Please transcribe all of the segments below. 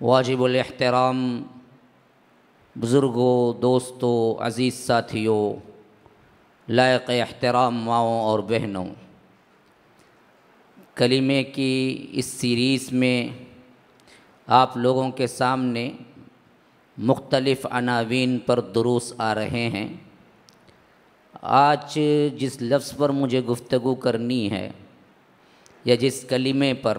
वाजिबुल एहतराम बुज़ुर्गों दोस्तों अज़ीज़ साथियों लायक एहतराम माओं और बहनों, कलीमे की इस सीरीज़ में आप लोगों के सामने मुख्तलिफ़ अनावीन पर दुरूस आ रहे हैं। आज जिस लफ्ज़ पर मुझे गुफ्तगू करनी है या जिस कलीमे पर,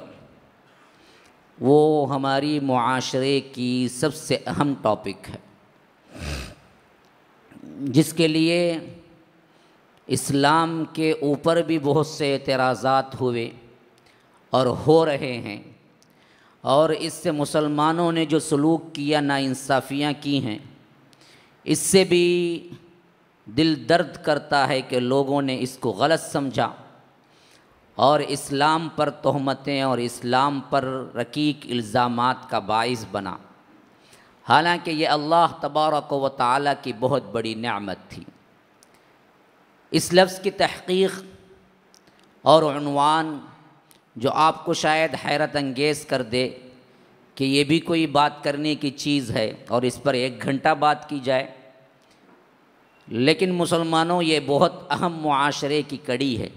वो हमारी मुआशरे की सबसे अहम टॉपिक है, जिसके लिए इस्लाम के ऊपर भी बहुत से एतराज़ात हुए और हो रहे हैं, और इससे मुसलमानों ने जो सलूक किया, नाइंसाफ़ियाँ की हैं, इससे भी दिल दर्द करता है कि लोगों ने इसको गलत समझा और इस्लाम पर तोहमतें और इस्लाम पर रकीक इल्ज़ामात का बाइस बना। हालांकि ये अल्लाह तबारक व तआला की बहुत बड़ी नेमत थी। इस लफ्ज़ की तहक़ीक़ और उन्वान जो आपको शायद हैरत अंगेज़ कर दे कि ये भी कोई बात करने की चीज़ है और इस पर 1 घंटा बात की जाए, लेकिन मुसलमानों ये बहुत अहम मुआशरे की कड़ी है,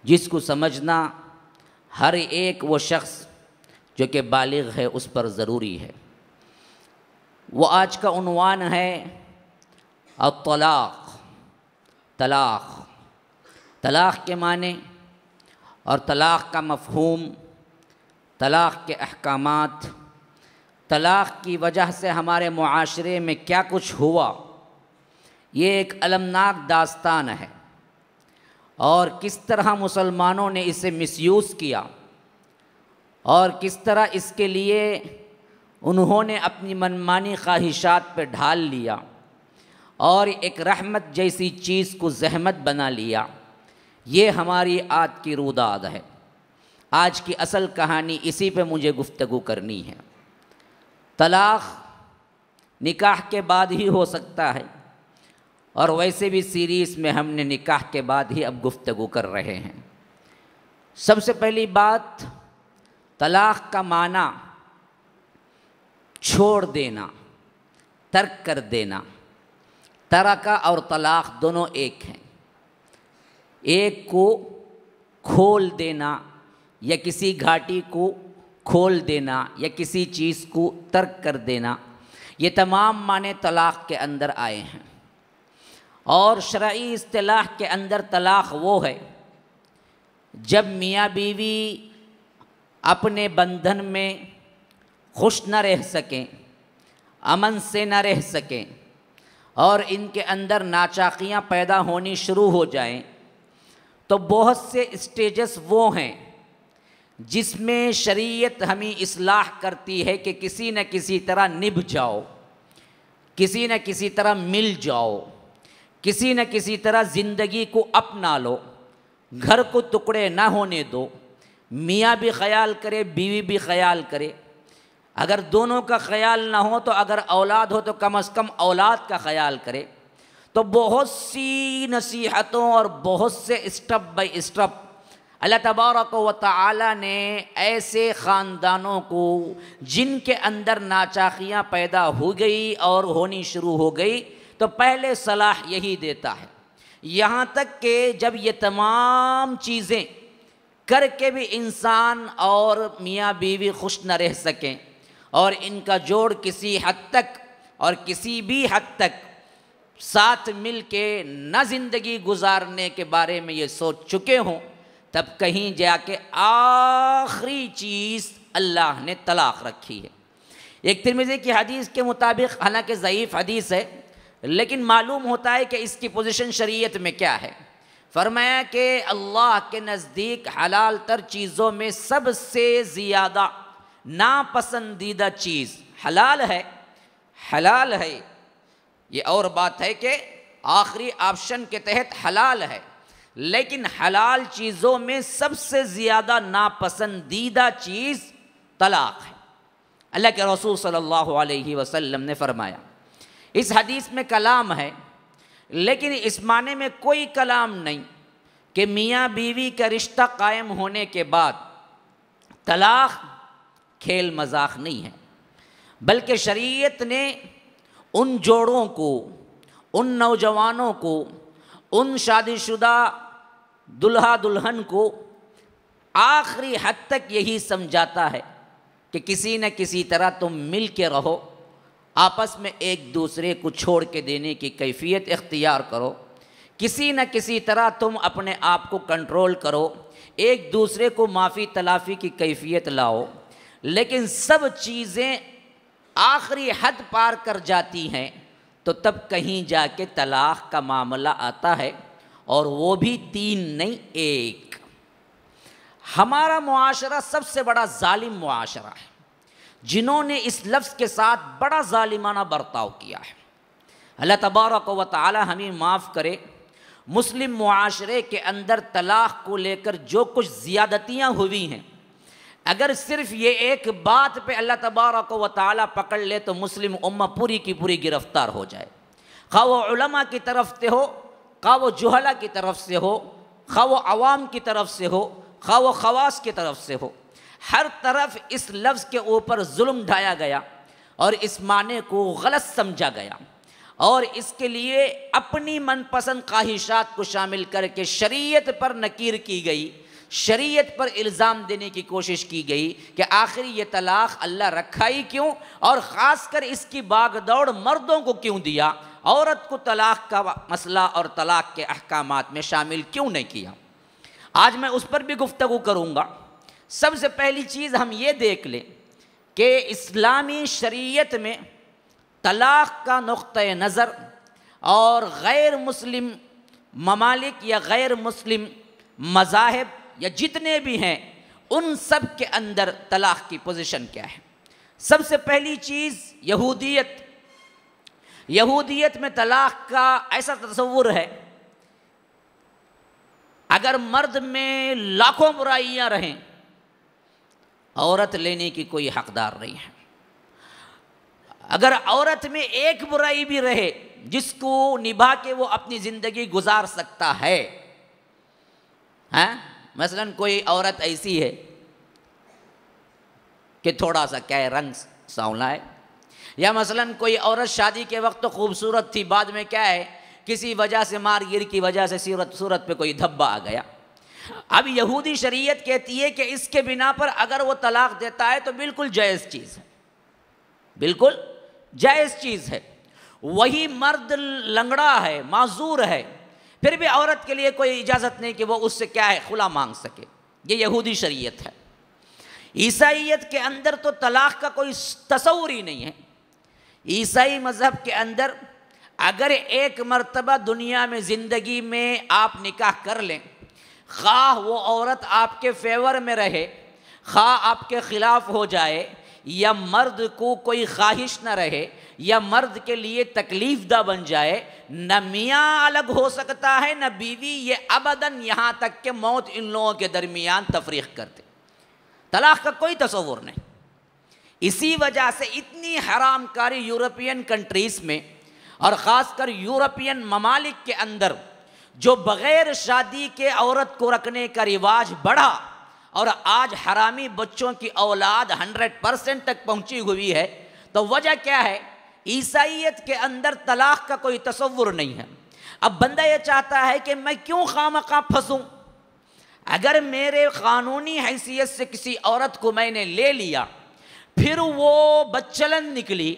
जिसको समझना हर एक वो शख्स जो कि बालिग़ है उस पर ज़रूरी है। वो आज का उन्वान है अत्तलाक़, तलाक़। तलाक़ के माने और तलाक़ का मफ़हूम, तलाक़ के अहकामात, तलाक़ की वजह से हमारे मुआशरे में क्या कुछ हुआ, ये एक अलमनाक दास्तान है, और किस तरह मुसलमानों ने इसे मिसयूज़ किया और किस तरह इसके लिए उन्होंने अपनी मनमानी ख्वाहिशात पर ढाल लिया और एक रहमत जैसी चीज़ को ज़हमत बना लिया। ये हमारी आज की रुदाद है। आज की असल कहानी इसी पे मुझे गुफ्तगू करनी है। तलाक़ निकाह के बाद ही हो सकता है, और वैसे भी सीरीज़ में हमने निकाह के बाद ही अब गुफ्तगू कर रहे हैं। सबसे पहली बात, तलाक़ का माना छोड़ देना, तर्क कर देना। तरका और तलाक़ दोनों एक हैं। एक को खोल देना या किसी घाटी को खोल देना या किसी चीज़ को तर्क कर देना, ये तमाम माने तलाक़ के अंदर आए हैं। और शरई इस्तिलाह के अंदर तलाक़ वो है जब मियाँ बीवी अपने बंधन में खुश न रह सकें, अमन से न रह सकें, और इनके अंदर नाचाकियाँ पैदा होनी शुरू हो जाएं, तो बहुत से स्टेजेस वो हैं जिसमें शरीयत हमें इस्लाह करती है कि किसी न किसी तरह निभ जाओ, किसी न किसी तरह मिल जाओ, किसी न किसी तरह ज़िंदगी को अपना लो, घर को टुकड़े ना होने दो। मियाँ भी ख्याल करे, बीवी भी ख्याल करे। अगर दोनों का ख्याल ना हो तो अगर औलाद हो तो कम से कम औलाद का ख्याल करे। तो बहुत सी नसीहतों और बहुत से स्टेप बाय स्टेप अल्लाह तबारक व तआला ने ऐसे ख़ानदानों को जिनके अंदर नाचाखियाँ पैदा हो गई और होनी शुरू हो गई, तो पहले सलाह यही देता है। यहाँ तक कि जब ये तमाम चीज़ें करके भी इंसान और मियाँ बीवी खुश न रह सकें और इनका जोड़ किसी हद तक और किसी भी हद तक साथ मिल के न ज़िंदगी गुजारने के बारे में ये सोच चुके हों, तब कहीं जाके आखिरी चीज़ अल्लाह ने तलाक़ रखी है। एक तिरमिज़ी की हदीस के मुताबिक, हालांकि ज़ईफ़ हदीस है, लेकिन मालूम होता है कि इसकी पोजीशन शरीयत में क्या है। फरमाया कि अल्लाह के नज़दीक हलाल तर चीज़ों में सबसे ज़्यादा नापसंदीदा चीज़ हलाल है। हलाल है, ये और बात है कि आखिरी ऑप्शन के तहत हलाल है, लेकिन हलाल चीज़ों में सबसे ज़्यादा नापसंदीदा चीज़ तलाक़ है। अल्लाह के रसूल सल्लल्लाहु अलैहि वसल्लम ने फरमाया। इस हदीस में कलाम है, लेकिन इस माने में कोई कलाम नहीं कि मियाँ बीवी का रिश्ता कायम होने के बाद तलाक़ खेल मजाक नहीं है, बल्कि शरीयत ने उन जोड़ों को, उन नौजवानों को, उन शादीशुदा दुल्हा दुल्हन को आखिरी हद तक यही समझाता है कि किसी न किसी तरह तुम मिल के रहो, आपस में एक दूसरे को छोड़ के देने की कैफियत इख्तियार करो, किसी न किसी तरह तुम अपने आप को कंट्रोल करो, एक दूसरे को माफ़ी तलाफ़ी की कैफियत लाओ। लेकिन सब चीज़ें आखिरी हद पार कर जाती हैं तो तब कहीं जाके तलाक़ का मामला आता है, और वो भी 3 नहीं 1। हमारा मुआशरा सबसे बड़ा जालिम मुआशरा है, जिन्होंने इस लफ्ज़ के साथ बड़ा जालिमाना बर्ताव किया है। अल्लाह तबारक व तआला हमें माफ़ करे। मुस्लिम मुआशरे के अंदर तलाक़ को लेकर जो कुछ ज़्यादतियाँ हुई हैं, अगर सिर्फ़ ये एक बात पे अल्लाह तबारक व तआला पकड़ ले तो मुस्लिम उम्मा पूरी की पूरी गिरफ़्तार हो जाए। खा वो उलमा की तरफ से हो, खा वो जुहला की तरफ से हो, खा वो अवाम की तरफ से हो, खा वो खवास की तरफ से हो, हर तरफ इस लफ्ज़ के ऊपर जुल्म ढाया गया और इस माने को गलत समझा गया, और इसके लिए अपनी मनपसंद ख्वाहिशात को शामिल करके शरीयत पर नकीर की गई, शरीयत पर इल्ज़ाम देने की कोशिश की गई कि आखिर ये तलाक़ अल्लाह रखा ही क्यों, और ख़ासकर इसकी बागदौड़ मर्दों को क्यों दिया, औरत को तलाक़ का मसला और तलाक़ के अहकामात में शामिल क्यों नहीं किया। आज मैं उस पर भी गुफ्तगू करूँगा। सबसे पहली चीज़ हम ये देख लें कि इस्लामी शरीयत में तलाक़ का नुक़्ता नज़र और गैर मुस्लिम ममालिक या गैर मुस्लिम मज़ाहिब या जितने भी हैं उन सब के अंदर तलाक़ की पोजीशन क्या है। सबसे पहली चीज़ यहूदियत में तलाक़ का ऐसा तसव्वुर है, अगर मर्द में लाखों बुराइयां रहें, औरत लेने की कोई हकदार नहीं है। अगर औरत में एक बुराई भी रहे जिसको निभा के वो अपनी ज़िंदगी गुजार सकता है, हैं, मसलन कोई औरत ऐसी है कि थोड़ा सा क्या है रंग सांवला है, या मसलन कोई औरत शादी के वक्त तो खूबसूरत थी, बाद में क्या है किसी वजह से मार गिर की वजह से सूरत पे कोई धब्बा आ गया। अब यहूदी शरीयत कहती है कि इसके बिना पर अगर वो तलाक़ देता है तो बिल्कुल जायज़ चीज़ है, बिल्कुल जायज़ चीज़ है। वही मर्द लंगड़ा है, माजूर है, फिर भी औरत के लिए कोई इजाज़त नहीं कि वो उससे क्या है खुला मांग सके। ये यहूदी शरीयत है। ईसाईयत के अंदर तो तलाक़ का कोई तसव्वुर ही नहीं है। ईसाई मज़हब के अंदर अगर एक मर्तबा दुनिया में ज़िंदगी में आप निकाह कर लें, ख़ाह वो औरत आपके फेवर में रहे, खा आपके ख़िलाफ़ हो जाए या मर्द को कोई ख्वाहिश न रहे या मर्द के लिए तकलीफ़दा बन जाए, न मियाँ अलग हो सकता है न बीवी, ये अबदन यहाँ तक कि मौत इन लोगों के दरमियान तफरीक़ कर दे। तलाक़ का कोई तसव्वुर नहीं। इसी वजह से इतनी हरामकारी यूरोपियन कंट्रीज़ में और ख़ासकर यूरोपियन ममालिक के अंदर जो बग़ैर शादी के औरत को रखने का रिवाज बढ़ा और आज हरामी बच्चों की औलाद 100% तक पहुंची हुई है, तो वजह क्या है? ईसाईयत के अंदर तलाक़ का कोई तसव्वुर नहीं है। अब बंदा ये चाहता है कि मैं क्यों खामखा फंसूं? अगर मेरे क़ानूनी हैसियत से किसी औरत को मैंने ले लिया, फिर वो बच्चलन निकली,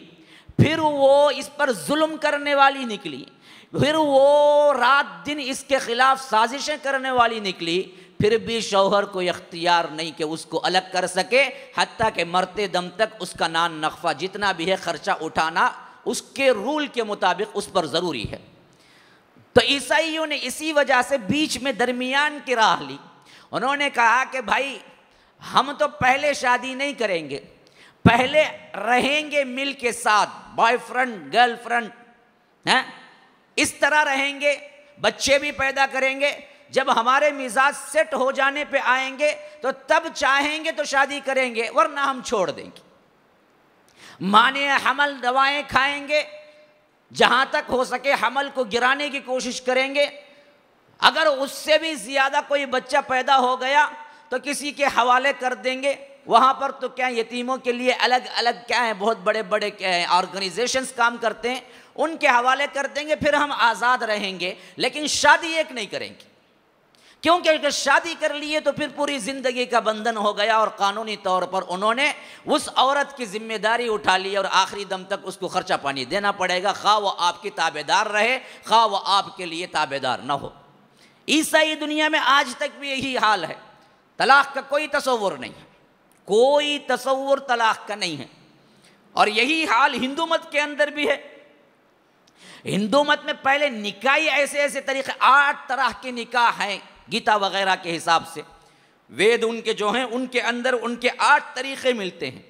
फिर वो इस पर जुल्म करने वाली निकली, फिर वो रात दिन इसके ख़िलाफ़ साजिशें करने वाली निकली, फिर भी शौहर को इख्तियार नहीं कि उसको अलग कर सके, हत्ता कि मरते दम तक उसका नान नफ़ा जितना भी है ख़र्चा उठाना उसके रूल के मुताबिक उस पर ज़रूरी है। तो ईसाइयों ने इसी वजह से बीच में दरमियान की राह ली। उन्होंने कहा कि भाई हम तो पहले शादी नहीं करेंगे, पहले रहेंगे मिल के साथ, बॉयफ्रेंड गर्लफ्रेंड हैं, इस तरह रहेंगे, बच्चे भी पैदा करेंगे, जब हमारे मिजाज सेट हो जाने पे आएंगे तो तब चाहेंगे तो शादी करेंगे, वरना हम छोड़ देंगे। माने हमल दवाएं खाएंगे, जहां तक हो सके हमल को गिराने की कोशिश करेंगे। अगर उससे भी ज़्यादा कोई बच्चा पैदा हो गया तो किसी के हवाले कर देंगे। वहाँ पर तो क्या यतीमों के लिए अलग अलग क्या है, बहुत बड़े बड़े क्या है ऑर्गेनाइजेशंस काम करते हैं, उनके हवाले कर देंगे, फिर हम आज़ाद रहेंगे। लेकिन शादी एक नहीं करेंगे, क्योंकि अगर शादी कर लिए तो फिर पूरी ज़िंदगी का बंधन हो गया और क़ानूनी तौर पर उन्होंने उस औरत की जिम्मेदारी उठा ली और आखिरी दम तक उसको ख़र्चा पानी देना पड़ेगा, खा वो आपकी ताबेदार रहे, खा वो आपके लिए ताबेदार न हो। ईसाई दुनिया में आज तक भी यही हाल है। तलाक़ का कोई तसव्वुर नहीं है, कोई तसव्वुर तलाक़ का नहीं है। और यही हाल हिंदू मत के अंदर भी है। हिंदू मत में पहले निकाह ऐसे ऐसे तरीक़े, 8 तरह के निकाह हैं गीता वगैरह के हिसाब से। वेद उनके जो हैं उनके अंदर उनके 8 तरीक़े मिलते हैं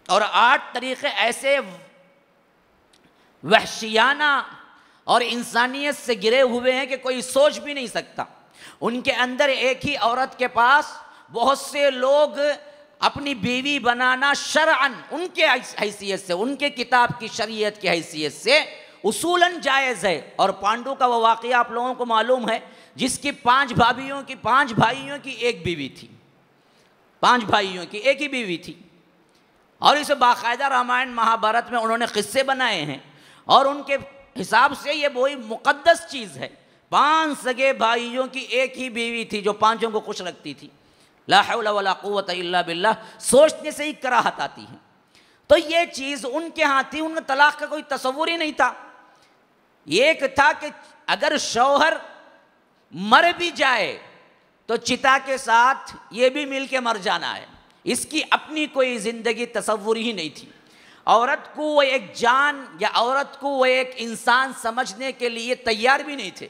और 8 तरीक़े ऐसे वहशियाना और इंसानियत से गिरे हुए हैं कि कोई सोच भी नहीं सकता। उनके अंदर एक ही औरत के पास बहुत से लोग अपनी बीवी बनाना शरअन उनके हैसियत से, उनके किताब की शरीयत की हैसियत से उसूलन जायज़ है। और पांडु का वो वाक़या आप लोगों को मालूम है, जिसकी 5 भाइयों की एक बीवी थी, 5 भाइयों की एक ही बीवी थी। और इसे बाकायदा रामायण महाभारत में उन्होंने क़िस्से बनाए हैं और उनके हिसाब से ये वही मुक़द्दस चीज़ है। 5 सगे भाइयों की एक ही बीवी थी जो 5 को खुश रखती थी। ला हौला वला कुव्वता इल्ला बिल्लाह, सोचने से ही कराहत आती है। तो ये चीज़ उनके यहाँ थी, उनका तलाक़ का कोई तसव्वुर ही नहीं था। एक था कि अगर शौहर मर भी जाए तो चिता के साथ ये भी मिल के मर जाना है, इसकी अपनी कोई ज़िंदगी तसव्वुर ही नहीं थी। औरत को वो एक जान या औरत को वो एक इंसान समझने के लिए तैयार भी नहीं थे।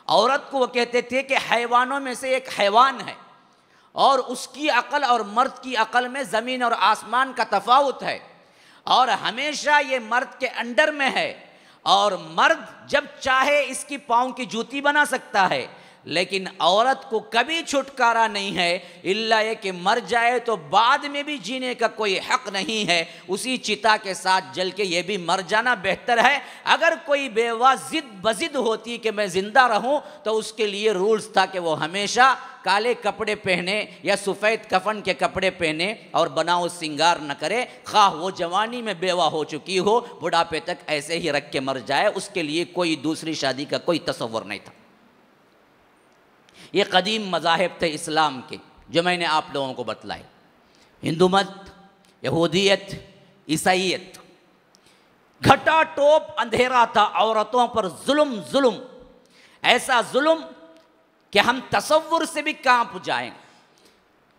औरत को वो कहते थे कि हैवानों में से एक हैवान है और उसकी अक़ल और मर्द की अक़ल में ज़मीन और आसमान का तफावत है, और हमेशा ये मर्द के अंडर में है, और मर्द जब चाहे इसकी पाँव की जूती बना सकता है, लेकिन औरत को कभी छुटकारा नहीं है, इल्ला ये कि मर जाए तो बाद में भी जीने का कोई हक़ नहीं है। उसी चिता के साथ जल के ये भी मर जाना बेहतर है। अगर कोई बेवा ज़िद बज़िद होती कि मैं ज़िंदा रहूं तो उसके लिए रूल्स था कि वो हमेशा काले कपड़े पहने या सफ़ेद कफन के कपड़े पहने और बनाओ सिंगार न करे, खा वो जवानी में बेवा हो चुकी हो, बुढ़ापे तक ऐसे ही रख के मर जाए, उसके लिए कोई दूसरी शादी का कोई तसव्वुर नहीं था। ये कदीम मज़ाहिब थे इस्लाम के जो मैंने आप लोगों को बतलाए। हिंदू मत, यहूदियत, ईसाईयत, घटा टोप अंधेरा था औरतों पर, जुल्म, ऐसा जुल्म कि हम तसव्वुर से भी कांप जाएं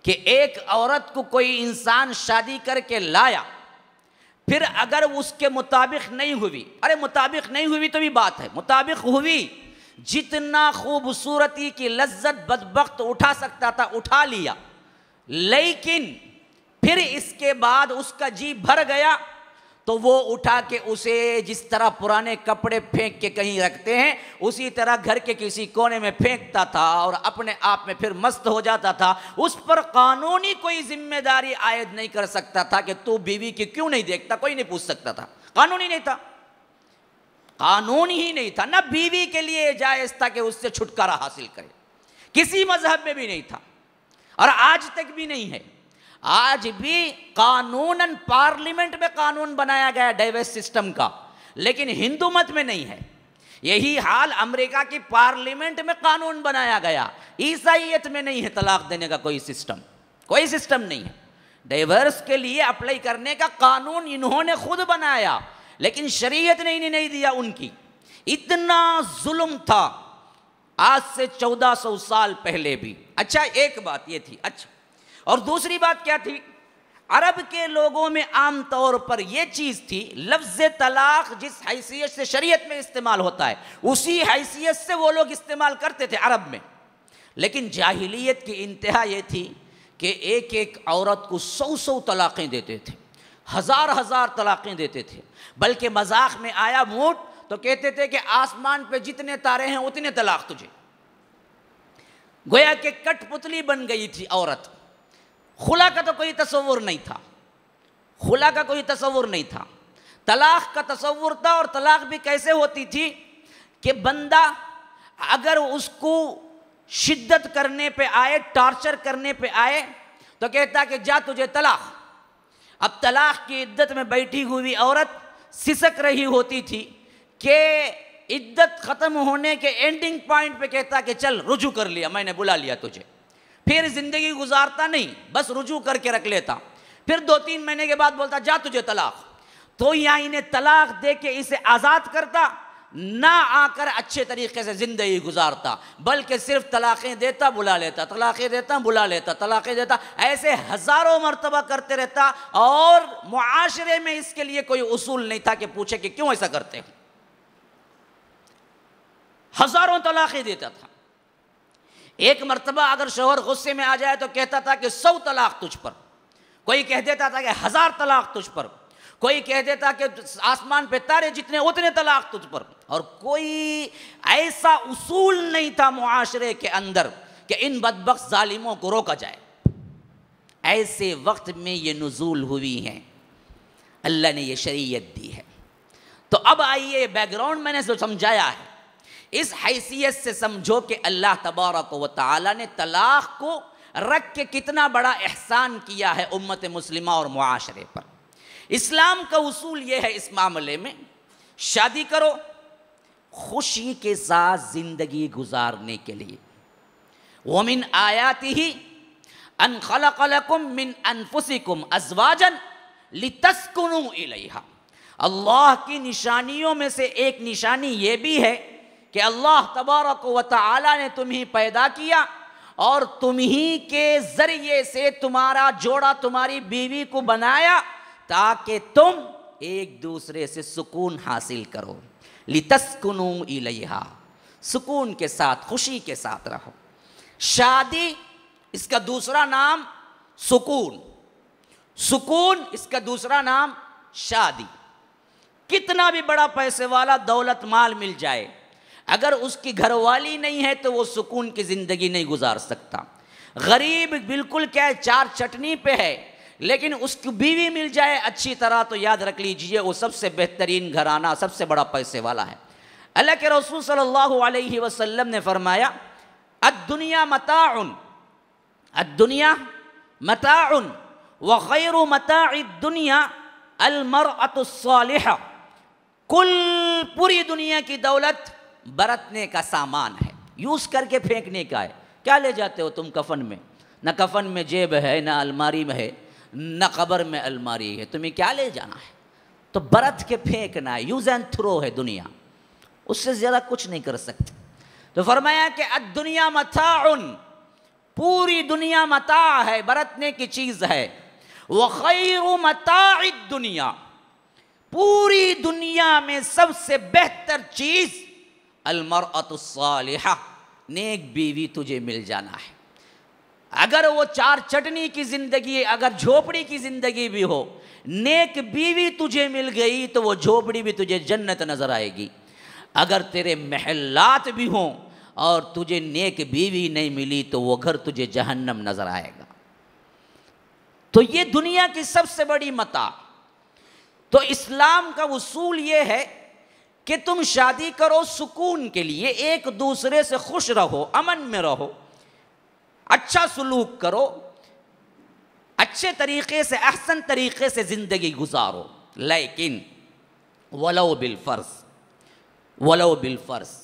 कि एक औरत को कोई इंसान शादी करके लाया, फिर अगर उसके मुताबिक नहीं हुई, अरे मुताबिक नहीं हुई तो भी बात है, मुताबिक हुई, जितना खूबसूरती की लज्जत बदबख्त उठा सकता था उठा लिया, लेकिन फिर इसके बाद उसका जी भर गया तो वो उठा के उसे जिस तरह पुराने कपड़े फेंक के कहीं रखते हैं उसी तरह घर के किसी कोने में फेंकता था और अपने आप में फिर मस्त हो जाता था। उस पर कानूनी कोई जिम्मेदारी आयद नहीं कर सकता था कि तू बीवी की क्यों नहीं देखता, कोई नहीं पूछ सकता था। कानून ही नहीं था, कानून ही नहीं था, ना बीवी के लिए जायज था कि उससे छुटकारा हासिल करे, किसी मजहब में भी नहीं था और आज तक भी नहीं है। आज भी कानूनन पार्लियामेंट में कानून बनाया गया डाइवोर्स सिस्टम का, लेकिन हिंदू मत में नहीं है। यही हाल अमेरिका की पार्लियामेंट में कानून बनाया गया, ईसाईयत में नहीं है तलाक देने का कोई सिस्टम, कोई सिस्टम नहीं है। डाइवोर्स के लिए अप्लाई करने का कानून इन्होंने खुद बनाया, लेकिन शरीयत ने इन्हें नहीं दिया उनकी। इतना जुल्म था आज से 1400 साल पहले भी। अच्छा, एक बात ये थी। अच्छा, और दूसरी बात क्या थी? अरब के लोगों में आम तौर पर यह चीज थी, लफ्ज तलाक जिस हैसियत से शरीयत में इस्तेमाल होता है उसी हैसियत से वो लोग इस्तेमाल करते थे अरब में। लेकिन जाहिलियत की इंतहा यह थी कि एक एक औरत को 100 तलाक़ें देते थे, हजार तलाक़ें देते थे। बल्कि मजाक में आया मूड तो कहते थे कि आसमान पे जितने तारे हैं उतने तलाक तुझे। गोया के कठपुतली बन गई थी औरत। खुला का तो कोई तसव्वुर नहीं था, खुला का कोई तसव्वुर नहीं था, तलाक का तसव्वुर था। और तलाक भी कैसे होती थी कि बंदा अगर उसको शिद्दत करने पे आए, टॉर्चर करने पे आए तो कहता कि जा तुझे तलाक। अब तलाक की इद्दत में बैठी हुई औरत सिसक रही होती थी कि इद्दत खत्म होने के एंडिंग पॉइंट पे कहता कि चल रुजू कर लिया, मैंने बुला लिया तुझे। फिर जिंदगी गुजारता नहीं, बस रुजू करके रख लेता। फिर 2-3 महीने के बाद बोलता जा तुझे तलाक। तो यहाँ इन्हें तलाक दे के इसे आज़ाद करता, ना आकर अच्छे तरीके से जिंदगी गुजारता, बल्कि सिर्फ तलाक़ें देता बुला लेता, तलाक़ें देता बुला लेता, तलाक़ें देता, ऐसे हज़ारों मरतबा करते रहता। और मुआशरे में इसके लिए कोई उसूल नहीं था कि पूछे कि क्यों ऐसा करते। हज़ारों तलाक़ें देता था। एक मरतबा अगर शोहर गुस्से में आ जाए तो कहता था कि 100 तलाक तुझ पर, कोई कह देता था कि 1000 तलाक तुझ पर, कोई कह देता कि आसमान पे तारे जितने उतने तलाक तुझ पर। और कोई ऐसा उसूल नहीं था मुआशरे के अंदर कि इन बदबख्त जालिमों को रोका जाए। ऐसे वक्त में ये नुज़ूल हुई हैं, अल्लाह ने ये शरीयत दी है। तो अब आइए, बैकग्राउंड मैंने जो समझाया है इस हैसियत से समझो कि अल्लाह तबारक व तआला ने तलाक को रख के कितना बड़ा एहसान किया है उम्मत मुस्लिमा और मुआशरे पर। इस्लाम का उसूल यह है इस मामले में, शादी करो खुशी के साथ जिंदगी गुजारने के लिए। वमिन आयातिही अन खलक़ लकुम मिन अनफुसिकुम अज़वाजन लितस्कुनू इलैहा। अल्लाह की निशानियों में से एक निशानी ये भी है कि अल्लाह तबारक व तआला ने तुम्हें पैदा किया और तुम्ही के ज़रिए से तुम्हारा जोड़ा तुम्हारी बीवी को बनाया ताकि तुम एक दूसरे से सुकून हासिल करो। लितस्कुनू इलैहा, सुकून के साथ, खुशी के साथ रहो। शादी इसका दूसरा नाम सुकून, सुकून इसका दूसरा नाम शादी। कितना भी बड़ा पैसे वाला दौलत माल मिल जाए, अगर उसकी घरवाली नहीं है तो वो सुकून की ज़िंदगी नहीं गुजार सकता। गरीब बिल्कुल क्या है, 4 चटनी पे है, लेकिन उसकी बीवी मिल जाए अच्छी तरह तो याद रख लीजिए वो सबसे बेहतरीन घराना, सबसे बड़ा पैसे वाला है। अल्लाह के रसूल सल्लल्लाहु अलैहि वसल्लम ने फरमाया अद्दुनिया मताउन, अद्दुनिया मताउन व खैरु मताइद दुनिया अलमरअतु सालिहा। कुल पूरी दुनिया की दौलत बरतने का सामान है, यूज़ करके फेंकने का है। क्या ले जाते हो तुम कफन में? न कफन में जेब है, न अलमारी में है, न कब्र में अलमारी है, तुम्हें क्या ले जाना है? तो बरत के फेंकना है, यूज़ एंड थ्रो है दुनिया, उससे ज़्यादा कुछ नहीं कर सकते। तो फरमाया कि अद्दुनिया मताउन, पूरी दुनिया मता है, बरतने की चीज़ है। व खैरु मताइद दुनिया, पूरी दुनिया में सबसे बेहतर चीज़ अलमरअतु सालिहा, नेक बीवी तुझे मिल जाना है। अगर वो चार चटनी की ज़िंदगी, अगर झोपड़ी की ज़िंदगी भी हो, नेक बीवी तुझे मिल गई तो वो झोपड़ी भी तुझे जन्नत नज़र आएगी। अगर तेरे महलात भी हों और तुझे नेक बीवी नहीं मिली तो वो घर तुझे जहन्नम नज़र आएगा। तो ये दुनिया की सबसे बड़ी मता। तो इस्लाम का उसूल ये है कि तुम शादी करो सुकून के लिए, एक दूसरे से खुश रहो, अमन में रहो, अच्छा सलूक करो, अच्छे तरीके से, अहसन तरीके से ज़िंदगी गुजारो। लेकिन वलो बिल फ़र्ज़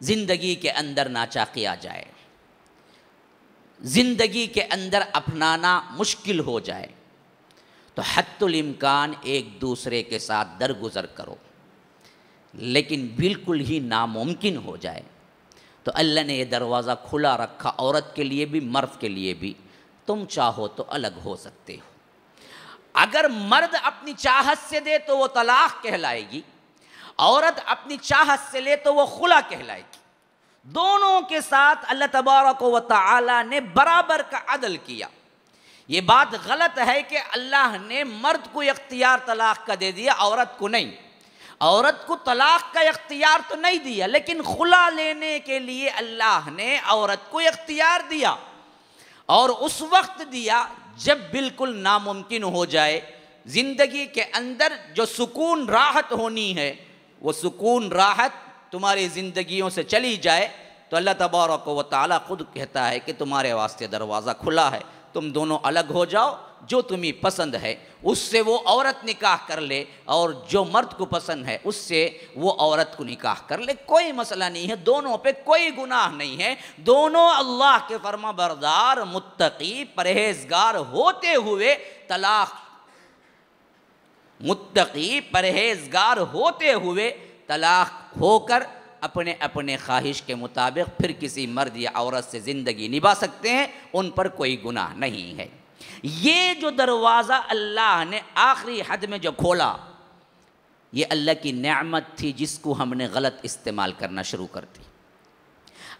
ज़िंदगी के अंदर नाचाकी आ जाए, ज़िंदगी के अंदर अपनाना मुश्किल हो जाए, तो हत्तुल इम्कान एक दूसरे के साथ दरगुजर करो। लेकिन बिल्कुल ही नामुमकिन हो जाए तो अल्लाह ने यह दरवाज़ा खुला रखा, औरत के लिए भी मर्द के लिए भी। तुम चाहो तो अलग हो सकते हो। अगर मर्द अपनी चाहत से दे तो वो तलाक कहलाएगी, औरत अपनी चाहत से ले तो वो खुला कहलाएगी। दोनों के साथ अल्लाह तबारक व तआला ने बराबर का अदल किया। ये बात गलत है कि अल्लाह ने मर्द को इख्तियार तलाक का दे दिया, औरत को नहीं। औरत को तलाक का इख्तियार तो नहीं दिया, लेकिन खुला लेने के लिए अल्लाह ने औरत को इख्तियार दिया, और उस वक्त दिया जब बिल्कुल नामुमकिन हो जाए। ज़िंदगी के अंदर जो सुकून राहत होनी है, वो सुकून राहत तुम्हारी ज़िंदगियों से चली जाए, तो अल्लाह तबारक व तआला खुद कहता है कि तुम्हारे वास्ते दरवाज़ा खुला है, तुम दोनों अलग हो जाओ, जो तुम्हें पसंद है उससे वो औरत निकाह कर ले, और जो मर्द को पसंद है उससे वो औरत को निकाह कर ले। कोई मसला नहीं है, दोनों पे कोई गुनाह नहीं है। दोनों अल्लाह के फरमा बरदार, मुत्तकी, परहेजगार होते हुए तलाक, मुत्तकी परहेजगार होते हुए तलाक होकर अपने अपने ख्वाहिश के मुताबिक फिर किसी मर्द या औरत से ज़िंदगी निभा सकते हैं, उन पर कोई गुनाह नहीं है। ये जो दरवाज़ा अल्लाह ने आखिरी हद में जो खोला, ये अल्लाह की नेमत थी जिसको हमने गलत इस्तेमाल करना शुरू कर दी,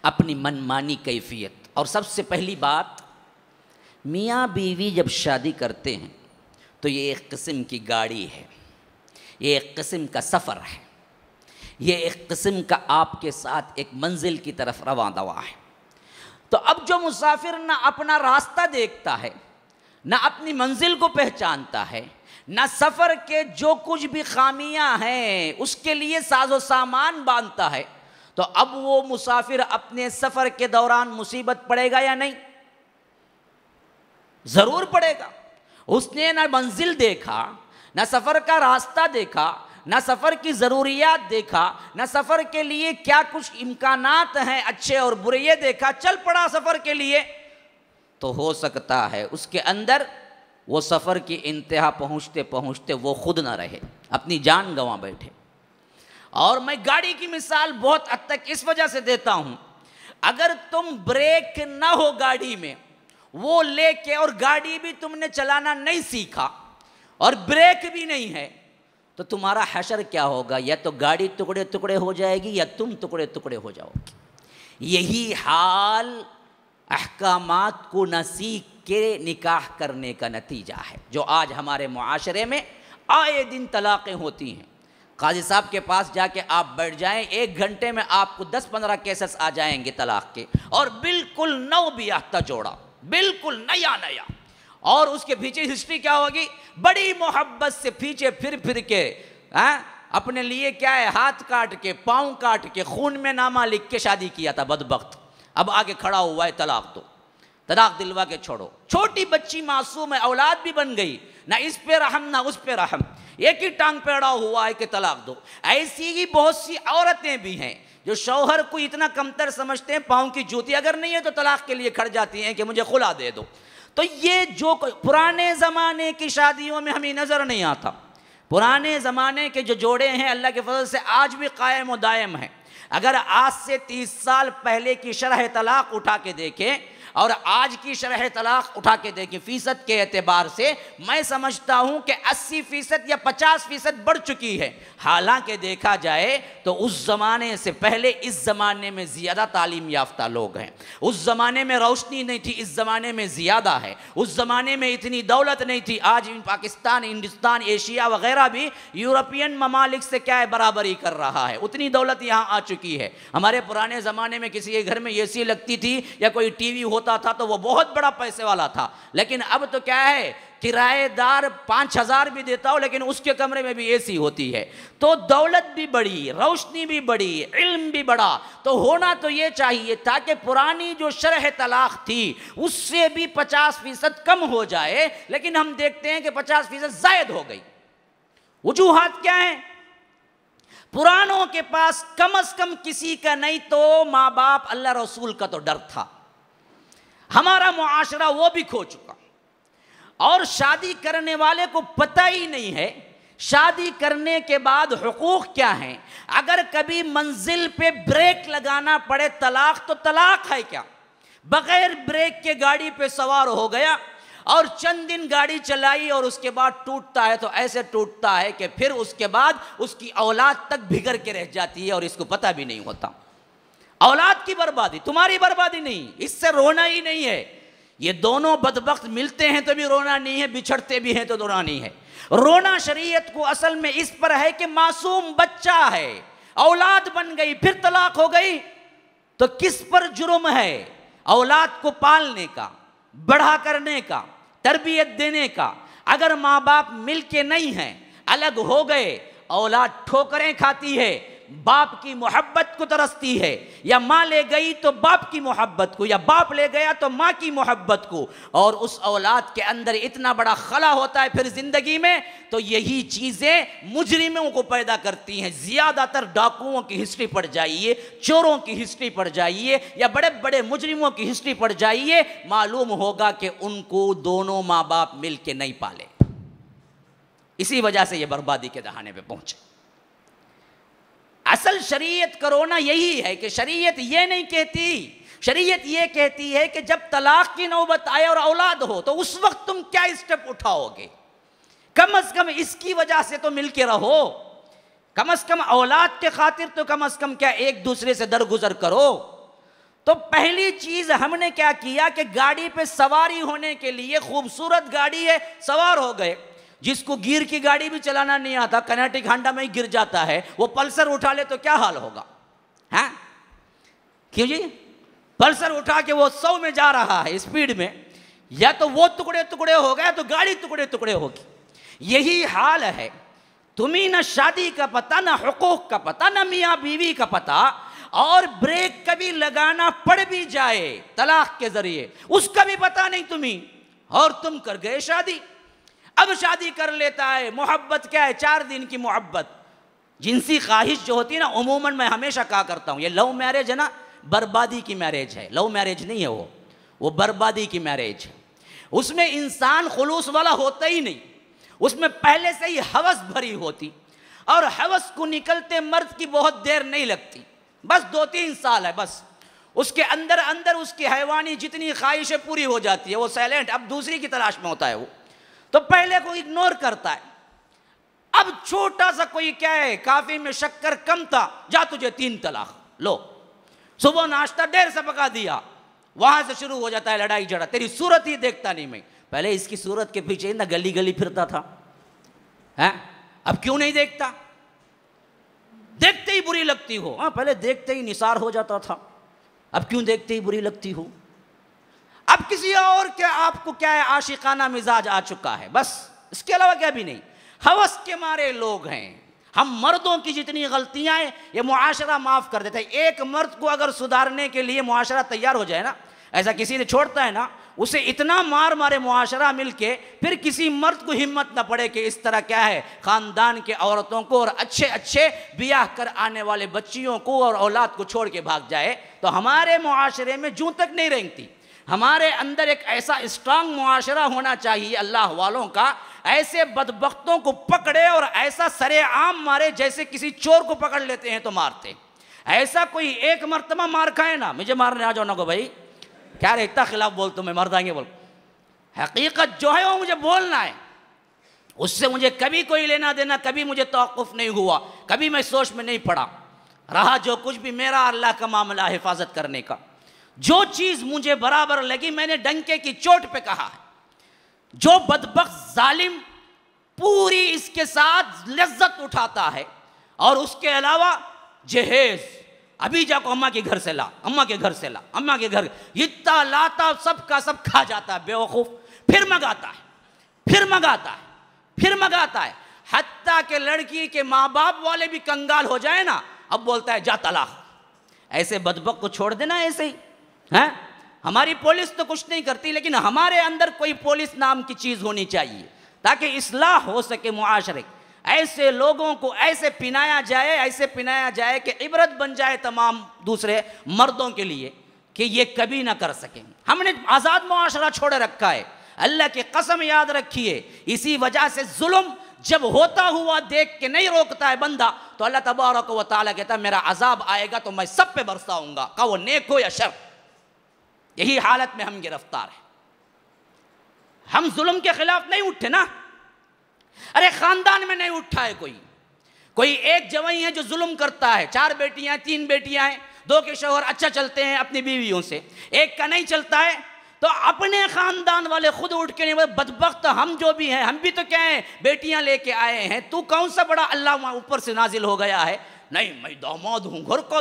अपनी मनमानी कैफियत। और सबसे पहली बात, मियाँ बीवी जब शादी करते हैं तो ये एक किस्म की गाड़ी है, ये एक किस्म का सफ़र है, ये एक किस्म का आपके साथ एक मंजिल की तरफ रवां दवा है। तो अब जो मुसाफिर ना अपना रास्ता देखता है, ना अपनी मंजिल को पहचानता है, ना सफ़र के जो कुछ भी खामियां हैं उसके लिए साजो सामान बांधता है, तो अब वो मुसाफिर अपने सफ़र के दौरान मुसीबत पड़ेगा या नहीं? ज़रूर पड़ेगा। उसने ना मंजिल देखा, ना सफ़र का रास्ता देखा, ना सफ़र की ज़रूरियात देखा, ना सफ़र के लिए क्या कुछ इम्कानात हैं अच्छे और बुरे, ये देखा, चल पड़ा सफ़र के लिए, तो हो सकता है उसके अंदर वो सफ़र की इंतहा पहुँचते पहुँचते वो खुद ना रहे, अपनी जान गंवा बैठे। और मैं गाड़ी की मिसाल बहुत हद तक इस वजह से देता हूँ, अगर तुम ब्रेक ना हो गाड़ी में, वो लेके, और गाड़ी भी तुमने चलाना नहीं सीखा और ब्रेक भी नहीं है, तो तुम्हारा हशर क्या होगा? या तो गाड़ी टुकड़े टुकड़े हो जाएगी या तुम टुकड़े टुकड़े हो जाओगे। यही हाल अहकामात को न सीख के निकाह करने का नतीजा है, जो आज हमारे मुआशरे में आए दिन तलाक़ें होती हैं। काजी साहब के पास जाके आप बैठ जाएं, 1 घंटे में आपको 10-15 केसेस आ जाएंगे तलाक़ के, और बिल्कुल नौ बियाहता जोड़ा, बिल्कुल नया नया। और उसके पीछे हिस्ट्री क्या होगी? बड़ी मोहब्बत से पीछे फिर फिर के अपने लिए क्या है, हाथ काट के, पाँव काट के, खून में नामा लिख के शादी किया था बदबख्त। अब आगे खड़ा हुआ है तलाक दो, तलाक दिलवा के छोड़ो। छोटी बच्ची मासूम है, औलाद भी बन गई, ना इस पे रहम ना उस पे रहम, एक ही टांग पे अड़ा हुआ है कि तलाक दो। ऐसी ही बहुत सी औरतें भी हैं जो शौहर को इतना कमतर समझते हैं, पाँव की जूती अगर नहीं है तो तलाक के लिए खड़ जाती हैं कि मुझे खुला दे दो। तो ये जो पुराने ज़माने की शादियों में हमें नज़र नहीं आता, पुराने ज़माने के जो जोड़े हैं अल्लाह के फजल से आज भी कायम व दायम हैं। अगर आज से 30 साल पहले की शरह तलाक उठा के देखें और आज की शरह तलाक उठा के देखें फीसद के एतबार से, मैं समझता हूं कि 80% या 50% बढ़ चुकी है। हालांकि देखा जाए तो उस ज़माने से पहले इस ज़माने में ज़्यादा तालीम याफ्ता लोग हैं। उस ज़माने में रोशनी नहीं थी, इस ज़माने में ज़्यादा है। उस ज़माने में इतनी दौलत नहीं थी। आज पाकिस्तान, हिंदुस्तान, एशिया वगैरह भी यूरोपियन ममालिक से क्या है बराबरी कर रहा है, उतनी दौलत यहाँ आ चुकी है। हमारे पुराने ज़माने में किसी के घर में एसी लगती थी या कोई टीवी होता था तो वो बहुत बड़ा पैसे वाला था, लेकिन अब तो क्या है, किराएदार 5,000 भी देता हो लेकिन उसके कमरे में भी एसी होती है। तो दौलत भी बढ़ी, रोशनी भी बढ़ी, इल्म भी बढ़ा। तो होना तो ये चाहिए था कि पुरानी जो शरह तलाक थी उससे भी 50% कम हो जाए, लेकिन हम देखते हैं कि 50% जायद हो गई। वजूहात क्या है? पुरानों के पास कम से कम किसी का नहीं तो माँ बाप, अल्लाह रसूल का तो डर था। हमारा मुआशरा वो भी खो चुका, और शादी करने वाले को पता ही नहीं है शादी करने के बाद हुकूक क्या हैं। अगर कभी मंजिल पे ब्रेक लगाना पड़े तलाक, तो तलाक है क्या? बगैर ब्रेक के गाड़ी पे सवार हो गया और चंद दिन गाड़ी चलाई और उसके बाद टूटता है तो ऐसे टूटता है कि फिर उसके बाद उसकी औलाद तक भिगर के रह जाती है और इसको पता भी नहीं होता। औलाद की बर्बादी, तुम्हारी बर्बादी नहीं, इससे रोना ही नहीं है। ये दोनों बदबख्त मिलते हैं तो भी रोना नहीं है, बिछड़ते भी हैं तो रोना नहीं है। रोना शरीयत को असल में इस पर है कि मासूम बच्चा है, औलाद बन गई, फिर तलाक हो गई, तो किस पर जुर्म है? औलाद को पालने का, बड़ा करने का, तरबियत देने का। अगर माँ बाप मिलके नहीं हैं, अलग हो गए, औलाद ठोकरें खाती है, बाप की मोहब्बत को तरसती है, या माँ ले गई तो बाप की मोहब्बत को, या बाप ले गया तो माँ की मोहब्बत को, और उस औलाद के अंदर इतना बड़ा खला होता है फिर जिंदगी में। तो यही चीज़ें मुजरिमों को पैदा करती हैं। ज़्यादातर डाकुओं की हिस्ट्री पढ़ जाइए, चोरों की हिस्ट्री पढ़ जाइए, या बड़े बड़े मुजरिमों की हिस्ट्री पढ़ जाइए, मालूम होगा कि उनको दोनों माँ बाप मिल के नहीं पाले। इसी वजह से ये बर्बादी के दहाने पे पहुंचे। असल शरीयत करोना यही है कि शरीयत ये नहीं कहती, शरीयत ये कहती है कि जब तलाक की नौबत आए और औलाद हो तो उस वक्त तुम क्या स्टेप उठाओगे। कम से कम इसकी वजह से तो मिलके रहो, कम से कम औलाद के खातिर तो कम से कम क्या एक दूसरे से दरगुजर करो। तो पहली चीज हमने क्या किया कि गाड़ी पे सवारी होने के लिए, खूबसूरत गाड़ी है, सवार हो गए। जिसको गियर की गाड़ी भी चलाना नहीं आता, कनेटिक हांडा में ही गिर जाता है, वो पल्सर उठा ले तो क्या हाल होगा? हैं? क्यों जी? पल्सर उठा के वो 100 में जा रहा है स्पीड में, या तो वो टुकड़े टुकड़े हो गया तो गाड़ी टुकड़े टुकड़े होगी। यही हाल है। तुम्हें ना शादी का पता, ना हुकूक का पता, ना मियाँ बीवी का पता, और ब्रेक कभी लगाना पड़ भी जाए तलाक के जरिए उसका भी पता नहीं तुम्हें, और तुम कर गए शादी। अब शादी कर लेता है, मोहब्बत क्या है? 4 दिन की मोहब्बत। जिनसी ख्वाहिश जो होती है ना, उमूमन मैं हमेशा कहा करता हूँ, ये लव मैरिज है ना, बर्बादी की मैरिज है। लव मैरिज नहीं है वो बर्बादी की मैरिज है। उसमें इंसान खुलूस वाला होता ही नहीं, उसमें पहले से ही हवस भरी होती, और हवस को निकलते मर्द की बहुत देर नहीं लगती, बस 2-3 साल है बस। उसके अंदर अंदर उसकी हैवानी जितनी ख्वाहिशें पूरी हो जाती है, वो साइलेंट अब दूसरी की तलाश में होता है। वो तो पहले को इग्नोर करता है। अब छोटा सा कोई क्या है, काफी में शक्कर कम था, जा तुझे 3 तलाक, लो। सुबह नाश्ता देर से पका दिया, वहां से शुरू हो जाता है लड़ाई झगड़ा। तेरी सूरत ही देखता नहीं मैं, पहले इसकी सूरत के पीछे ना गली गली फिरता था, हैं? अब क्यों नहीं देखता? देखते ही बुरी लगती हो। हाँ, पहले देखते ही निसार हो जाता था, अब क्यों देखते ही बुरी लगती हो? अब किसी और क्या, आपको क्या है, आशिकाना मिजाज आ चुका है, बस इसके अलावा क्या भी नहीं। हवस के मारे लोग हैं। हम मर्दों की जितनी गलतियां हैं ये मुआशरा माफ कर देता है। एक मर्द को अगर सुधारने के लिए मुआशरा तैयार हो जाए ना, ऐसा किसी ने छोड़ता है ना, उसे इतना मार मारे मुआशरा मिलके, फिर किसी मर्द को हिम्मत ना पड़े कि इस तरह क्या है खानदान के औरतों को और अच्छे अच्छे ब्याह कर आने वाले बच्चियों को और औलाद को छोड़ के भाग जाए। तो हमारे मुआशरे में जूं तक नहीं रेंगती। हमारे अंदर एक ऐसा स्ट्रांग मुआशरा होना चाहिए अल्लाह वालों का, ऐसे बदबख्तों को पकड़े और ऐसा सरेआम मारे जैसे किसी चोर को पकड़ लेते हैं तो मारते। ऐसा कोई एक मर्तबा मार खाए ना, मुझे मारने आ जाओ ना को भाई, क्या रे इतना खिलाफ बोल तो मैं मर जाएंगे बोल। हकीकत जो है वो मुझे बोलना है, उससे मुझे कभी कोई लेना देना, कभी मुझे तौक़ुफ़ नहीं हुआ, कभी मैं सोच में नहीं पड़ा। रहा जो कुछ भी मेरा अल्लाह का मामला हिफाजत करने का। जो चीज़ मुझे बराबर लगी मैंने डंके की चोट पे कहा है। जो बदबख्त जालिम पूरी इसके साथ लज्जत उठाता है और उसके अलावा जहेज, अभी जाको अम्मा के घर से ला, अम्मा के घर से ला, अम्मा के घर, इतना लाता सबका सब खा जाता है बेवकूफ़, फिर मंगाता है, फिर मंगाता है, फिर मंगाता है, हत्ता के लड़की के माँ बाप वाले भी कंगाल हो जाए ना, अब बोलता है जा तलाक। ऐसे बदबख्त को छोड़ देना ऐसे ही है। हमारी पुलिस तो कुछ नहीं करती, लेकिन हमारे अंदर कोई पुलिस नाम की चीज़ होनी चाहिए ताकि इस्लाह हो सके मुआशरे। ऐसे लोगों को ऐसे पिनाया जाए, ऐसे पिनाया जाए कि इबरत बन जाए तमाम दूसरे मर्दों के लिए कि ये कभी ना कर सकें। हमने आज़ाद मुआशरा छोड़ रखा है, अल्लाह की कसम याद रखिए। इसी वजह से जुल्म जब होता हुआ देख के नहीं रोकता है बंदा, तो अल्लाह तबारक व तआला कहता है मेरा अजाब आएगा तो मैं सब पे बरसाऊंगा, का वो नेक हो या शर। यही हालत में हम गिरफ्तार हैं। हम जुल्म के खिलाफ नहीं उठे ना। अरे खानदान में नहीं उठा है कोई एक जवाई है जो जुल्म करता है, 4 बेटियां 3 बेटियां हैं, 2 के शौहर अच्छा चलते हैं अपनी बीवियों से, एक का नहीं चलता है, तो अपने खानदान वाले खुद उठ के नहीं, बदबख्त हम जो भी हैं, हम भी तो क्या है बेटियां लेके आए हैं, तू कौन सा बड़ा अल्लाह ऊपर से नाजिल हो गया है। नहीं मैं दामाद हूँ, घर का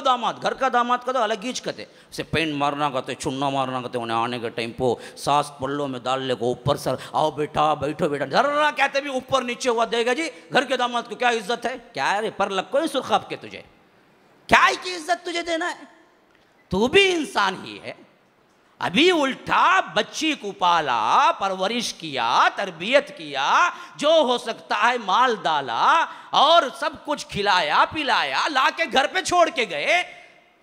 दामाद का तो अलग गीच कहते, उसे पेंट मारना कहते, चुन्ना मारना कहते, उन्हें आने के टाइम को सास पल्लों में डाल ले को ऊपर सर, आओ बेटा बैठो बेटा, जर्रा कहते भी ऊपर नीचे हुआ देगा जी। घर के दामाद को क्या इज्जत है, क्या है पर लग कोई सुरखाब के तुझे क्या की इज्जत तुझे देना है, तू भी इंसान ही है। अभी उल्टा बच्ची को पाला, परवरिश किया, तरबियत किया, जो हो सकता है माल डाला और सब कुछ खिलाया पिलाया, लाके घर पे छोड़ के गए।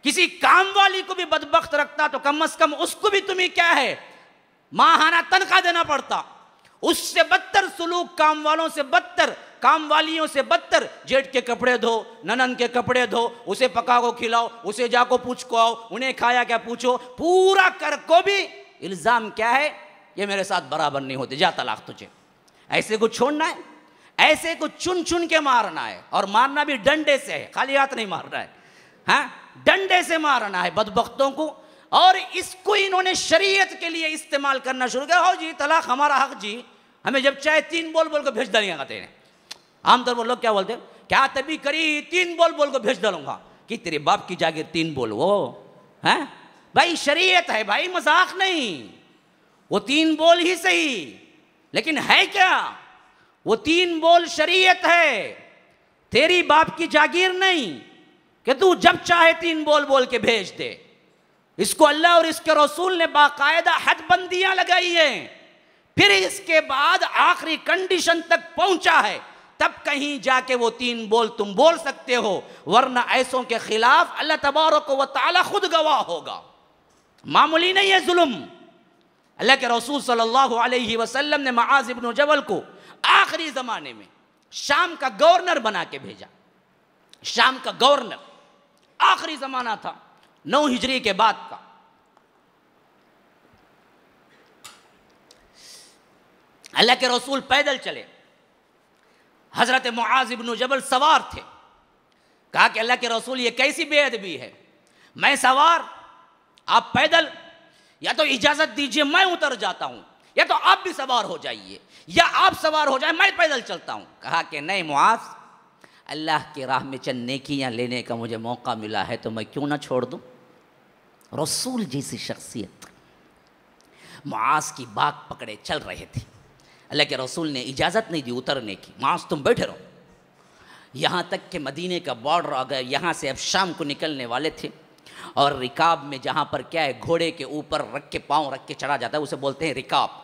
किसी काम वाली को भी बदबख्त रखता तो कम से कम उसको भी तुम्हें क्या है माहाना तनख्वाह देना पड़ता। उससे बदतर सुलूक काम वालों से बदतर, काम वालियों से बदतर, जेठ के कपड़े धो, ननन के कपड़े धो, उसे पका को खिलाओ, उसे जाको पूछ को आओ, उन्हें खाया क्या पूछो, पूरा कर को भी इल्ज़ाम क्या है ये मेरे साथ बराबर नहीं होते, जा तलाक तुझे। ऐसे को छोड़ना है, ऐसे को चुन चुन के मारना है, और मारना भी डंडे से है, खाली हाथ नहीं मारना है, हाँ डंडे से मारना है बदबख्तों को। और इसको इन्होंने शरीयत के लिए इस्तेमाल करना शुरू किया। हो जी तलाक हमारा हक जी, हमें जब चाहे 3 बोल बोल को भेज डालिएगा कहते हैं। आमतौर पर लोग क्या बोलते हैं, क्या तभी करी 3 बोल बोल को भेज डालूंगा कि तेरे बाप की जागीर 3 बोल वो है भाई, शरीयत है भाई, मजाक नहीं। वो 3 बोल ही सही, लेकिन है क्या वो 3 बोल शरीयत है, तेरी बाप की जागीर नहीं कि तू जब चाहे 3 बोल बोल के भेज दे। इसको अल्लाह और इसके रसूल ने बाकायदा हदबंदियां लगाई हैं, फिर इसके बाद आखिरी कंडीशन तक पहुंचा है, तब कहीं जाके वो 3 बोल तुम बोल सकते हो, वरना ऐसों के खिलाफ अल्लाह तबारक व तआला खुद गवाह होगा। मामूली नहीं है जुल्म। अल्लाह के रसूल सल्लल्लाहु अलैहि वसल्लम ने मुआज़ इब्न जबल को आखिरी ज़माने में शाम का गवर्नर बना के भेजा। शाम का गवर्नर, आखिरी ज़माना था 9 हिजरी के बाद का। अल्लाह के रसूल पैदल चले, हज़रत मुआज़ इब्न जबल सवार थे। कहा कि अल्लाह के रसूल ये कैसी बेअदबी है, मैं सवार आप पैदल, या तो इजाज़त दीजिए मैं उतर जाता हूँ, या तो आप भी सवार हो जाइए, या आप सवार हो जाए मैं पैदल चलता हूँ। कहा कि नहीं मुआज़, अल्लाह की राह में चंद नेकियां लेने का मुझे मौका मिला है तो मैं क्यों ना छोड़ दूँ। रसूल जैसी शख्सियत मुआज़ की बाग पकड़े चल रहे थे। अल्लाह के रसूल ने इजाज़त नहीं दी उतरने की, मुआज़ तुम बैठे रहो। यहाँ तक कि मदीने का बॉर्डर आ गया, यहाँ से अब शाम को निकलने वाले थे, और रिकाब में जहाँ पर क्या है घोड़े के ऊपर रख के पाँव रख के चढ़ा जाता है उसे बोलते हैं रिकाब।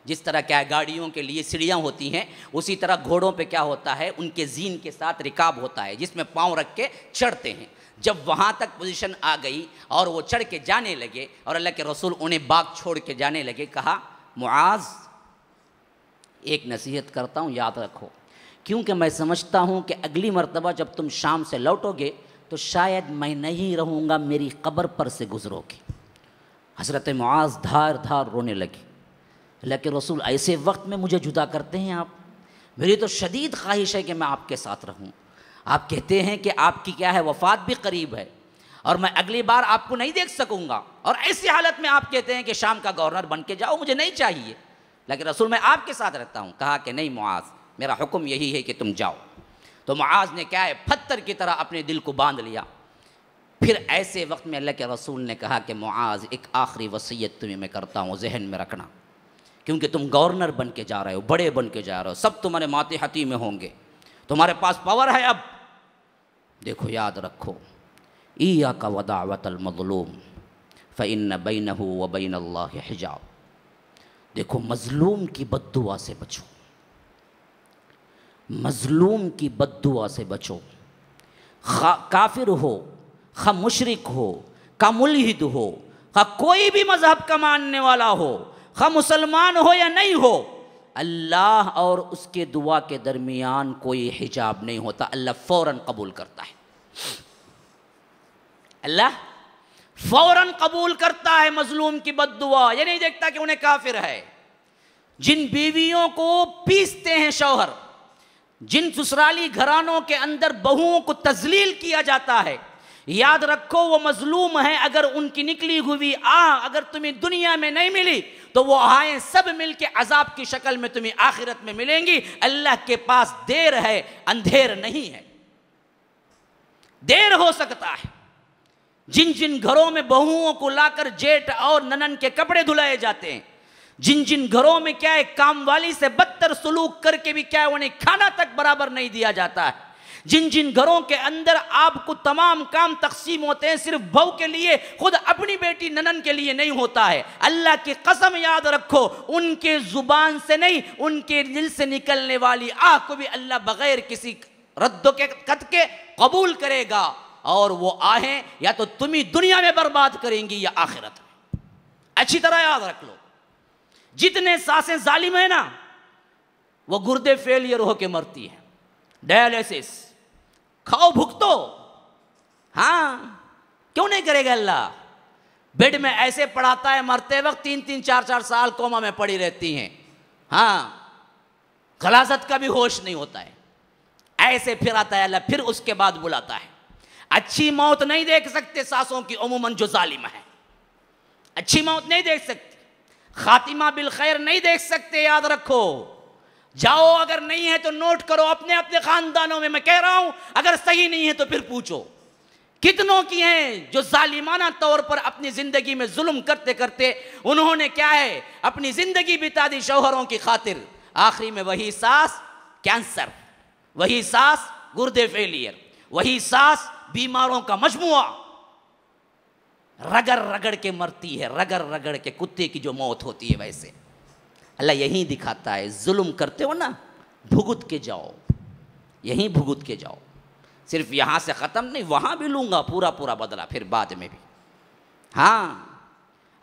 जिस तरह क्या है गाड़ियों के लिए सीढ़ियाँ होती हैं, उसी तरह घोड़ों पे क्या होता है उनके जीन के साथ रिकाब होता है जिसमें पाँव रख के चढ़ते हैं। जब वहाँ तक पोजीशन आ गई और वो चढ़ के जाने लगे और अल्लाह के रसूल उन्हें बाग छोड़ के जाने लगे, कहा मुआज़ एक नसीहत करता हूँ याद रखो, क्योंकि मैं समझता हूँ कि अगली मर्तबा जब तुम शाम से लौटोगे तो शायद मैं नहीं रहूँगा, मेरी कब्र पर से गुजरोगे। हज़रत मुआज़ धार धार रोने लगे। अल्लाह के रसूल, ऐसे वक्त में मुझे जुदा करते हैं आप? मेरी तो शदीद ख्वाहिश है कि मैं आपके साथ रहूं। आप कहते हैं कि आपकी क्या है, वफ़ात भी करीब है और मैं अगली बार आपको नहीं देख सकूंगा, और ऐसी हालत में आप कहते हैं कि शाम का गवर्नर बन के जाओ, मुझे नहीं चाहिए, लेकिन रसूल मैं आपके साथ रहता हूँ। कहा कि नहीं मुआज़, मेरा हुक्म यही है कि तुम जाओ। तो मुआज़ ने क्या है, पत्थर की तरह अपने दिल को बांध लिया। फिर ऐसे वक्त में अल्लाह के रसूल ने कहा कि मुआज़, एक आखिरी वसीयत तुम्हें मैं करता हूँ, जहन में रखना, क्योंकि तुम गवर्नर बन के जा रहे हो, बड़े बन के जा रहे हो, सब तुम्हारे मातहती में होंगे, तुम्हारे पास पावर है। अब देखो, याद रखो, इय्याका व दाअवतल मज़लूम फ़इन्न बैनहु व बैनल्लाहि हिजाब। देखो, मज़लूम की बद्दुआ से बचो, मज़लूम की बद्दुआ से बचो। खा काफिर हो, खा मुशरिक हो, खा मुल्हिद हो, खा कोई भी मज़हब का मानने वाला हो, खा मुसलमान हो या नहीं हो, अल्लाह और उसके दुआ के दरमियान कोई हिजाब नहीं होता। अल्लाह फ़ौरन कबूल करता है, अल्लाह फ़ौरन कबूल करता है मजलूम की बद्दुआ। ये नहीं देखता कि उन्हें काफिर है। जिन बीवियों को पीसते हैं शौहर, जिन ससुराली घरानों के अंदर बहुओं को तजलील किया जाता है, याद रखो वो मजलूम है। अगर उनकी निकली हुई अगर तुम्हें दुनिया में नहीं मिली तो वो आए सब मिलके अजाब की शक्ल में तुम्हें आखिरत में मिलेंगी। अल्लाह के पास देर है, अंधेर नहीं है। देर हो सकता है। जिन जिन घरों में बहुओं को लाकर जेठ और ननन के कपड़े धुलाए जाते हैं, जिन जिन घरों में क्या है कामवाली से बदतर सलूक करके भी क्या है उन्हें खाना तक बराबर नहीं दिया जाता है, जिन जिन घरों के अंदर आपको तमाम काम तकसीम होते हैं सिर्फ बहू के लिए, खुद अपनी बेटी ननन के लिए नहीं होता है, अल्लाह की कसम याद रखो, उनके जुबान से नहीं, उनके दिल से निकलने वाली आह को भी अल्लाह बगैर किसी रद्दो के कत के कबूल करेगा। और वो आहें या तो तुम्ही दुनिया में बर्बाद करेंगी या आखिरत में। अच्छी तरह याद रख लो, जितने सांसें जालिम है ना, वो गुर्दे फेलियर होके मरती है। डायलिसिस खाओ भुगतो, हाँ क्यों नहीं करेगा अल्लाह। बेड में ऐसे पढ़ाता है, मरते वक्त 3-3, 4-4 साल कोमा में पड़ी रहती हैं। हाँ, गलाजत का भी होश नहीं होता है। ऐसे फिर आता है अल्लाह, फिर उसके बाद बुलाता है। अच्छी मौत नहीं देख सकते सासों की अमूमन जो जालिम है, अच्छी मौत नहीं देख सकते, खातिमा बिल खैर नहीं देख सकते। याद रखो, जाओ अगर नहीं है तो नोट करो अपने अपने खानदानों में। मैं कह रहा हूं अगर सही नहीं है तो फिर पूछो, कितनों की हैं जो जालिमाना तौर पर अपनी जिंदगी में जुल्म करते करते उन्होंने क्या है अपनी जिंदगी बिता दी शौहरों की खातिर। आखिरी में वही सास कैंसर, वही सास गुर्दे फेलियर, वही सास बीमारों का मजमुआ, रगड़ रगड़ के मरती है, रगड़ रगड़ के कुत्ते की जो मौत होती है। वैसे अल्लाह यही दिखाता है, जुल्म करते हो ना, भुगत के जाओ, यहीं भुगत के जाओ। सिर्फ यहाँ से ख़त्म नहीं, वहाँ भी लूँगा पूरा पूरा बदला फिर बाद में भी। हाँ,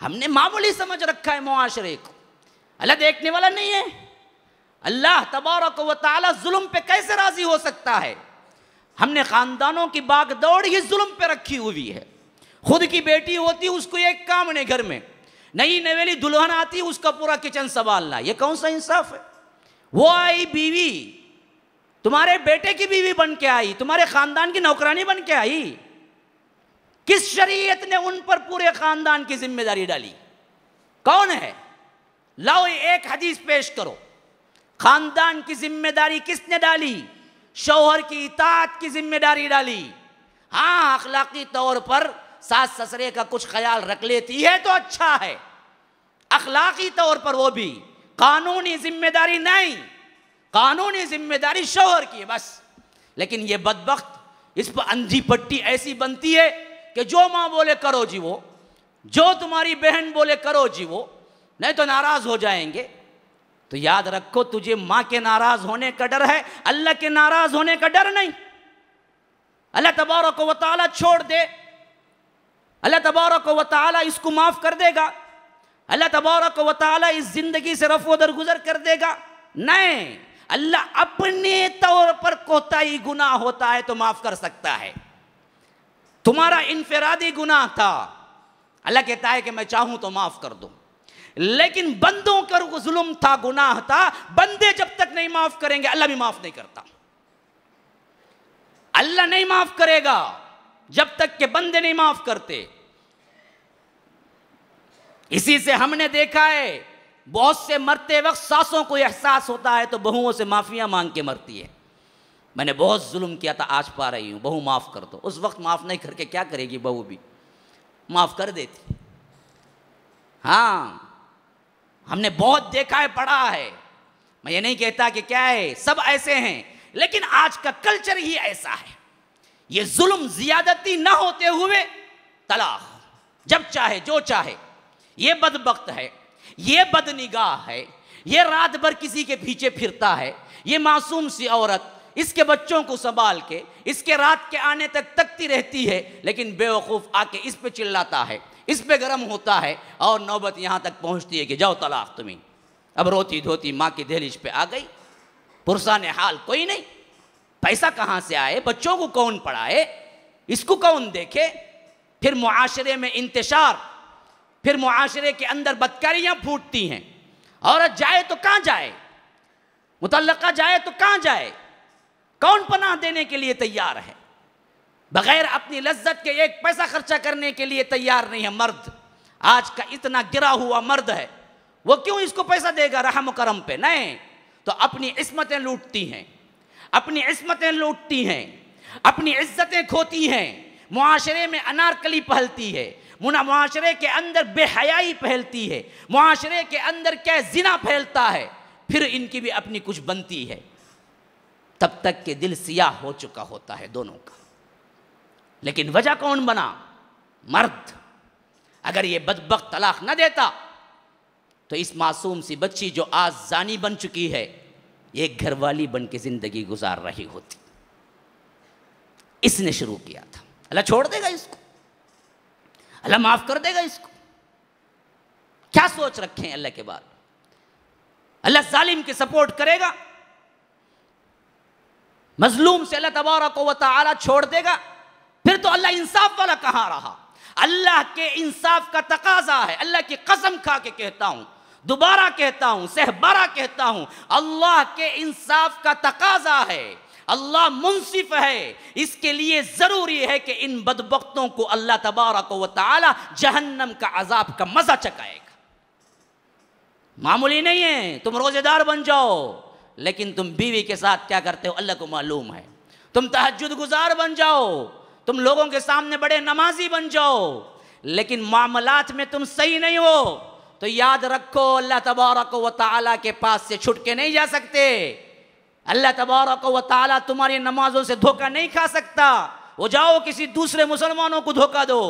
हमने मामूली समझ रखा है मुआशरे को, अल्लाह देखने वाला नहीं है। अल्लाह तबारक व तआला जुल्म पे कैसे राज़ी हो सकता है। हमने ख़ानदानों की बागदौड़ ही जुल्म पे रखी हुई है। खुद की बेटी होती उसको एक काम नहीं, घर में नई नवेली दुल्हन आती उसका पूरा किचन संभालना, ये कौन सा इंसाफ है। वो आई बीवी, तुम्हारे बेटे की बीवी बन के आई, तुम्हारे खानदान की नौकरानी बन के आई। किस शरीयत ने उन पर पूरे खानदान की जिम्मेदारी डाली? कौन है? लाओ एक हदीस पेश करो। खानदान की जिम्मेदारी किसने डाली? शौहर की इताअत की जिम्मेदारी डाली। हाँ, अखलाकी तौर पर सास ससुरे का कुछ ख्याल रख लेती है तो अच्छा है, अखलाकी तौर पर वो भी। कानूनी जिम्मेदारी नहीं, कानूनी जिम्मेदारी शौहर की है बस। लेकिन ये बदबख्त, इस पर अंधी पट्टी ऐसी बनती है कि जो माँ बोले करो जी वो, जो तुम्हारी बहन बोले करो जी वो, नहीं तो नाराज हो जाएंगे। तो याद रखो, तुझे माँ के नाराज होने का डर है, अल्लाह के नाराज होने का डर नहीं। अल्लाह तबारक व तआला छोड़ दे, अल्लाह तबारक व तआला इसको माफ कर देगा, अल्लाह तबारक व तआला इस जिंदगी से रफ़ो दरगुजर कर देगा? नहीं, अल्लाह अपने तौर पर कोताही गुनाह होता है तो माफ कर सकता है। तुम्हारा इनफरादी गुनाह था, अल्लाह कहता है कि मैं चाहूं तो माफ कर दूं, लेकिन बंदों पर जुल्म था, गुनाह था, बंदे जब तक नहीं माफ करेंगे अल्लाह भी माफ नहीं करता। अल्लाह नहीं माफ करेगा जब तक के बंदे नहीं माफ करते। इसी से हमने देखा है बहुत से मरते वक्त सासों को एहसास होता है तो बहुओं से माफिया मांग के मरती है। मैंने बहुत जुल्म किया था, आज पा रही हूं, बहू माफ कर दो। उस वक्त माफ नहीं करके क्या करेगी बहू, भी माफ कर देती। हाँ, हमने बहुत देखा है, पढ़ा है। मैं ये नहीं कहता कि क्या है, सब ऐसे हैं, लेकिन आज का कल्चर ही ऐसा है। ये जुल्म जियादती ना होते हुए तलाक, जब चाहे जो चाहे। ये बदबख्त है, ये बदनिगाह है, ये रात भर किसी के पीछे फिरता है, ये मासूम सी औरत इसके बच्चों को संभाल के इसके रात के आने तक तकती रहती है, लेकिन बेवकूफ़ आके इस पे चिल्लाता है, इस पे गर्म होता है, और नौबत यहाँ तक पहुँचती है कि जाओ तलाक तुम्हें। अब रोती धोती माँ की दहलीज पे आ गई, पुरसाने हाल कोई नहीं, पैसा कहाँ से आए, बच्चों को कौन पढ़ाए, इसको कौन देखे। फिर मुआशरे में इंतशार, फिर मुआशरे के अंदर बदकारियाँ फूटती हैं। औरत जाए तो कहाँ जाए, मुतल्लका जाए तो कहाँ जाए, कौन पनाह देने के लिए तैयार है। बगैर अपनी लज्जत के एक पैसा खर्चा करने के लिए तैयार नहीं है मर्द। आज का इतना गिरा हुआ मर्द है, वो क्यों इसको पैसा देगा रहम करम पे, नहीं तो अपनी इस्मतें लूटती हैं, अपनी इस्मतें लूटती हैं, अपनी इज्जतें खोती हैं, मुआशरे में अनारकली पहलती है, मुआशरे के अंदर बेहयाई फैलती है, मुआशरे के अंदर क्या जिना फैलता है, फिर इनकी भी अपनी कुछ बनती है। तब तक के दिल सियाह हो चुका होता है दोनों का। लेकिन वजह कौन बना, मर्द। अगर ये बदबख्त तलाक न देता तो इस मासूम सी बच्ची जो आज जानी बन चुकी है, एक घरवाली बन के जिंदगी गुजार रही होती। इसने शुरू किया था। अल्लाह छोड़ देगा इसको, अल्लाह माफ कर देगा इसको। क्या सोच रखे हैं अल्लाह के बाद, अल्लाह जालिम की सपोर्ट करेगा, मजलूम से अल्लाह तबारक व तआला छोड़ देगा, फिर तो अल्लाह इंसाफ वाला कहां रहा। अल्लाह के इंसाफ का तकाजा है। अल्लाह की कसम खा के कहता हूं, दोबारा कहता हूं, सहबारा कहता हूं, अल्लाह के इंसाफ का तकाजा है। अल्लाह मुंसिफ है, इसके लिए जरूरी है कि इन बदबख्तों को अल्लाह तबारक व तआला जहन्नम का अजाब का मजा चकाएगा। मामूली नहीं है, तुम रोजेदार बन जाओ, लेकिन तुम बीवी के साथ क्या करते हो अल्लाह को मालूम है। तुम तहज्जुद गुजार बन जाओ, तुम लोगों के सामने बड़े नमाजी बन जाओ, लेकिन मामलात में तुम सही नहीं हो तो याद रखो अल्लाह तबारक व तआला के पास से छुट के नहीं जा सकते। अल्लाह तबारक व तआला तुम्हारी नमाजों से धोखा नहीं खा सकता। वो जाओ किसी दूसरे मुसलमानों को धोखा दो,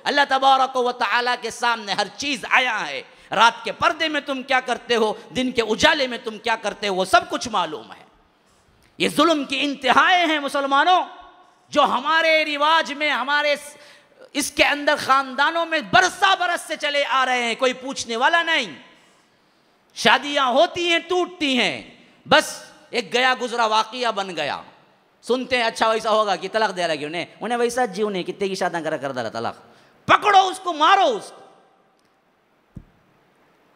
अल्लाह तबारक व तआला के सामने हर चीज़ आया है। रात के पर्दे में तुम क्या करते हो, दिन के उजाले में तुम क्या करते हो, वो सब कुछ मालूम है। ये जुल्म की इंतहाएं हैं मुसलमानों, जो हमारे रिवाज में, हमारे इसके अंदर खानदानों में बरसा बरस से चले आ रहे हैं, कोई पूछने वाला नहीं। शादियां होती हैं, टूटती हैं, बस एक गया गुजरा वाकया बन गया। सुनते हैं अच्छा वैसा होगा कि तलाक दे रहा क्यों नहीं, उन्हें वैसा जीव नहीं, कितने की शादी कर दे रहा तलाक, पकड़ो उसको, मारो उसको।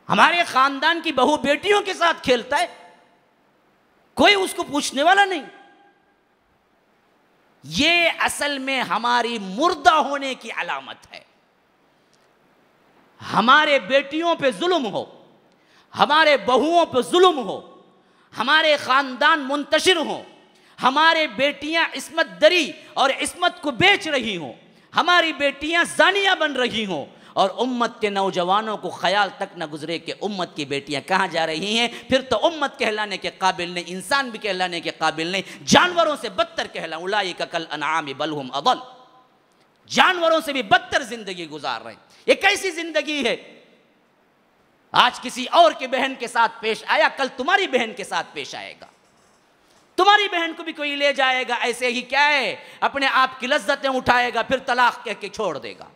हमारे खानदान की बहू बेटियों के साथ खेलता है, कोई उसको पूछने वाला नहीं। ये असल में हमारी मुर्दा होने की अलामत है। हमारे बेटियों पे जुल्म हो, हमारे बहुओं पे जुल्म हो, हमारे खानदान मुंतशिर हो, हमारे बेटियां इस्मत दरी और इस्मत को बेच रही हों, हमारी बेटियां जानियां बन रही हों, और उम्मत के नौजवानों को ख्याल तक न गुजरे कि उम्मत की बेटियां कहाँ जा रही हैं, फिर तो उम्मत कहलाने के काबिल नहीं, इंसान भी कहलाने के काबिल नहीं, जानवरों से बदतर कहला। उलाइका कल अनआम बल हुम अदल, जानवरों से भी बदतर जिंदगी गुजार रहे हैं। ये कैसी जिंदगी है, आज किसी और की बहन के साथ पेश आया, कल तुम्हारी बहन के साथ पेश आएगा, तुम्हारी बहन को भी कोई ले जाएगा, ऐसे ही क्या है अपने आप की लज्जतें उठाएगा, फिर तलाक कह के छोड़ देगा।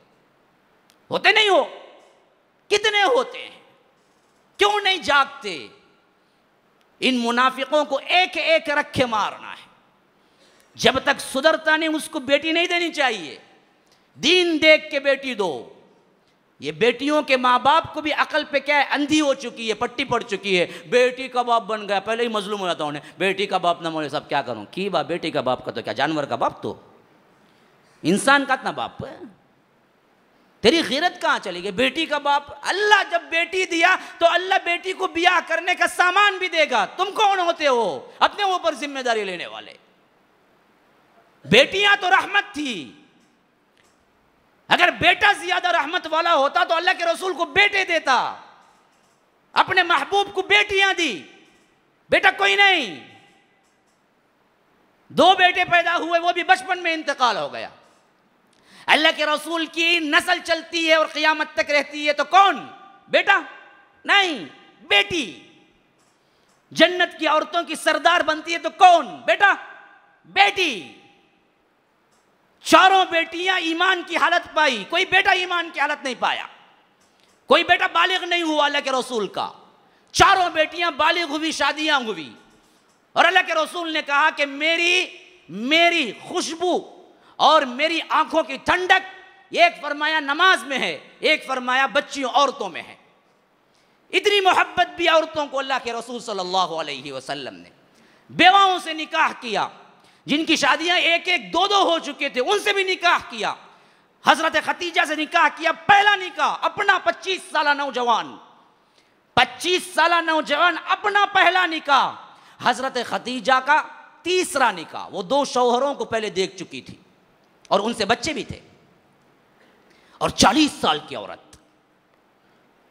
होते नहीं हो, कितने होते हैं, क्यों नहीं जागते। इन मुनाफिकों को एक एक रखे मारना है, जब तक सुधरता नहीं उसको बेटी नहीं देनी चाहिए। दीन देख के बेटी दो, ये बेटियों के माँ बाप को भी अकल पे क्या है, अंधी हो चुकी है, पट्टी पड़ चुकी है। बेटी का बाप बन गया, पहले ही मजलूम हो जाता उन्हें, बेटी का बाप ना मोड़े सब क्या करूं की बाप, बेटी का बाप का तो क्या जानवर का बाप, तो इंसान का इतना बाप है, तेरी गैरत कहाँ चली गई। बेटी का बाप, अल्लाह जब बेटी दिया तो अल्लाह बेटी को ब्याह करने का सामान भी देगा। तुम कौन होते हो अपने ऊपर जिम्मेदारी लेने वाले। बेटियां तो रहमत थी, अगर बेटा ज्यादा रहमत वाला होता तो अल्लाह के रसूल को बेटे देता, अपने महबूब को बेटियां दी, बेटा कोई नहीं। 2 बेटे पैदा हुए, वो भी बचपन में इंतकाल हो गया। अल्लाह के रसूल की नस्ल चलती है और क़यामत तक रहती है तो कौन, बेटा नहीं, बेटी। जन्नत की औरतों की सरदार बनती है तो कौन, बेटा बेटी। चारों बेटियां ईमान की हालत पाई, कोई बेटा ईमान की हालत नहीं पाया, कोई बेटा बालिग नहीं हुआ अल्लाह के रसूल का। चारों बेटियां बालिग हुई, शादियां हुई, और अल्लाह के रसूल ने कहा कि मेरी खुशबू और मेरी आंखों की ठंडक, एक फरमाया नमाज में है, एक फरमाया बच्चियों औरतों में है। इतनी मोहब्बत भी औरतों को अल्लाह के रसूल सल्लल्लाहु अलैहि वसल्लम ने बेवाओं से निकाह किया, जिनकी शादियां 1-1, 2-2 हो चुके थे, उनसे भी निकाह किया। हजरत खतीजा से निकाह किया, पहला निकाह अपना 25 साल नौजवान, 25 साल नौजवान अपना पहला निकाह। हजरत खतीजा का तीसरा निकाह, वो 2 शौहरों को पहले देख चुकी थी और उनसे बच्चे भी थे। और 40 साल की औरत,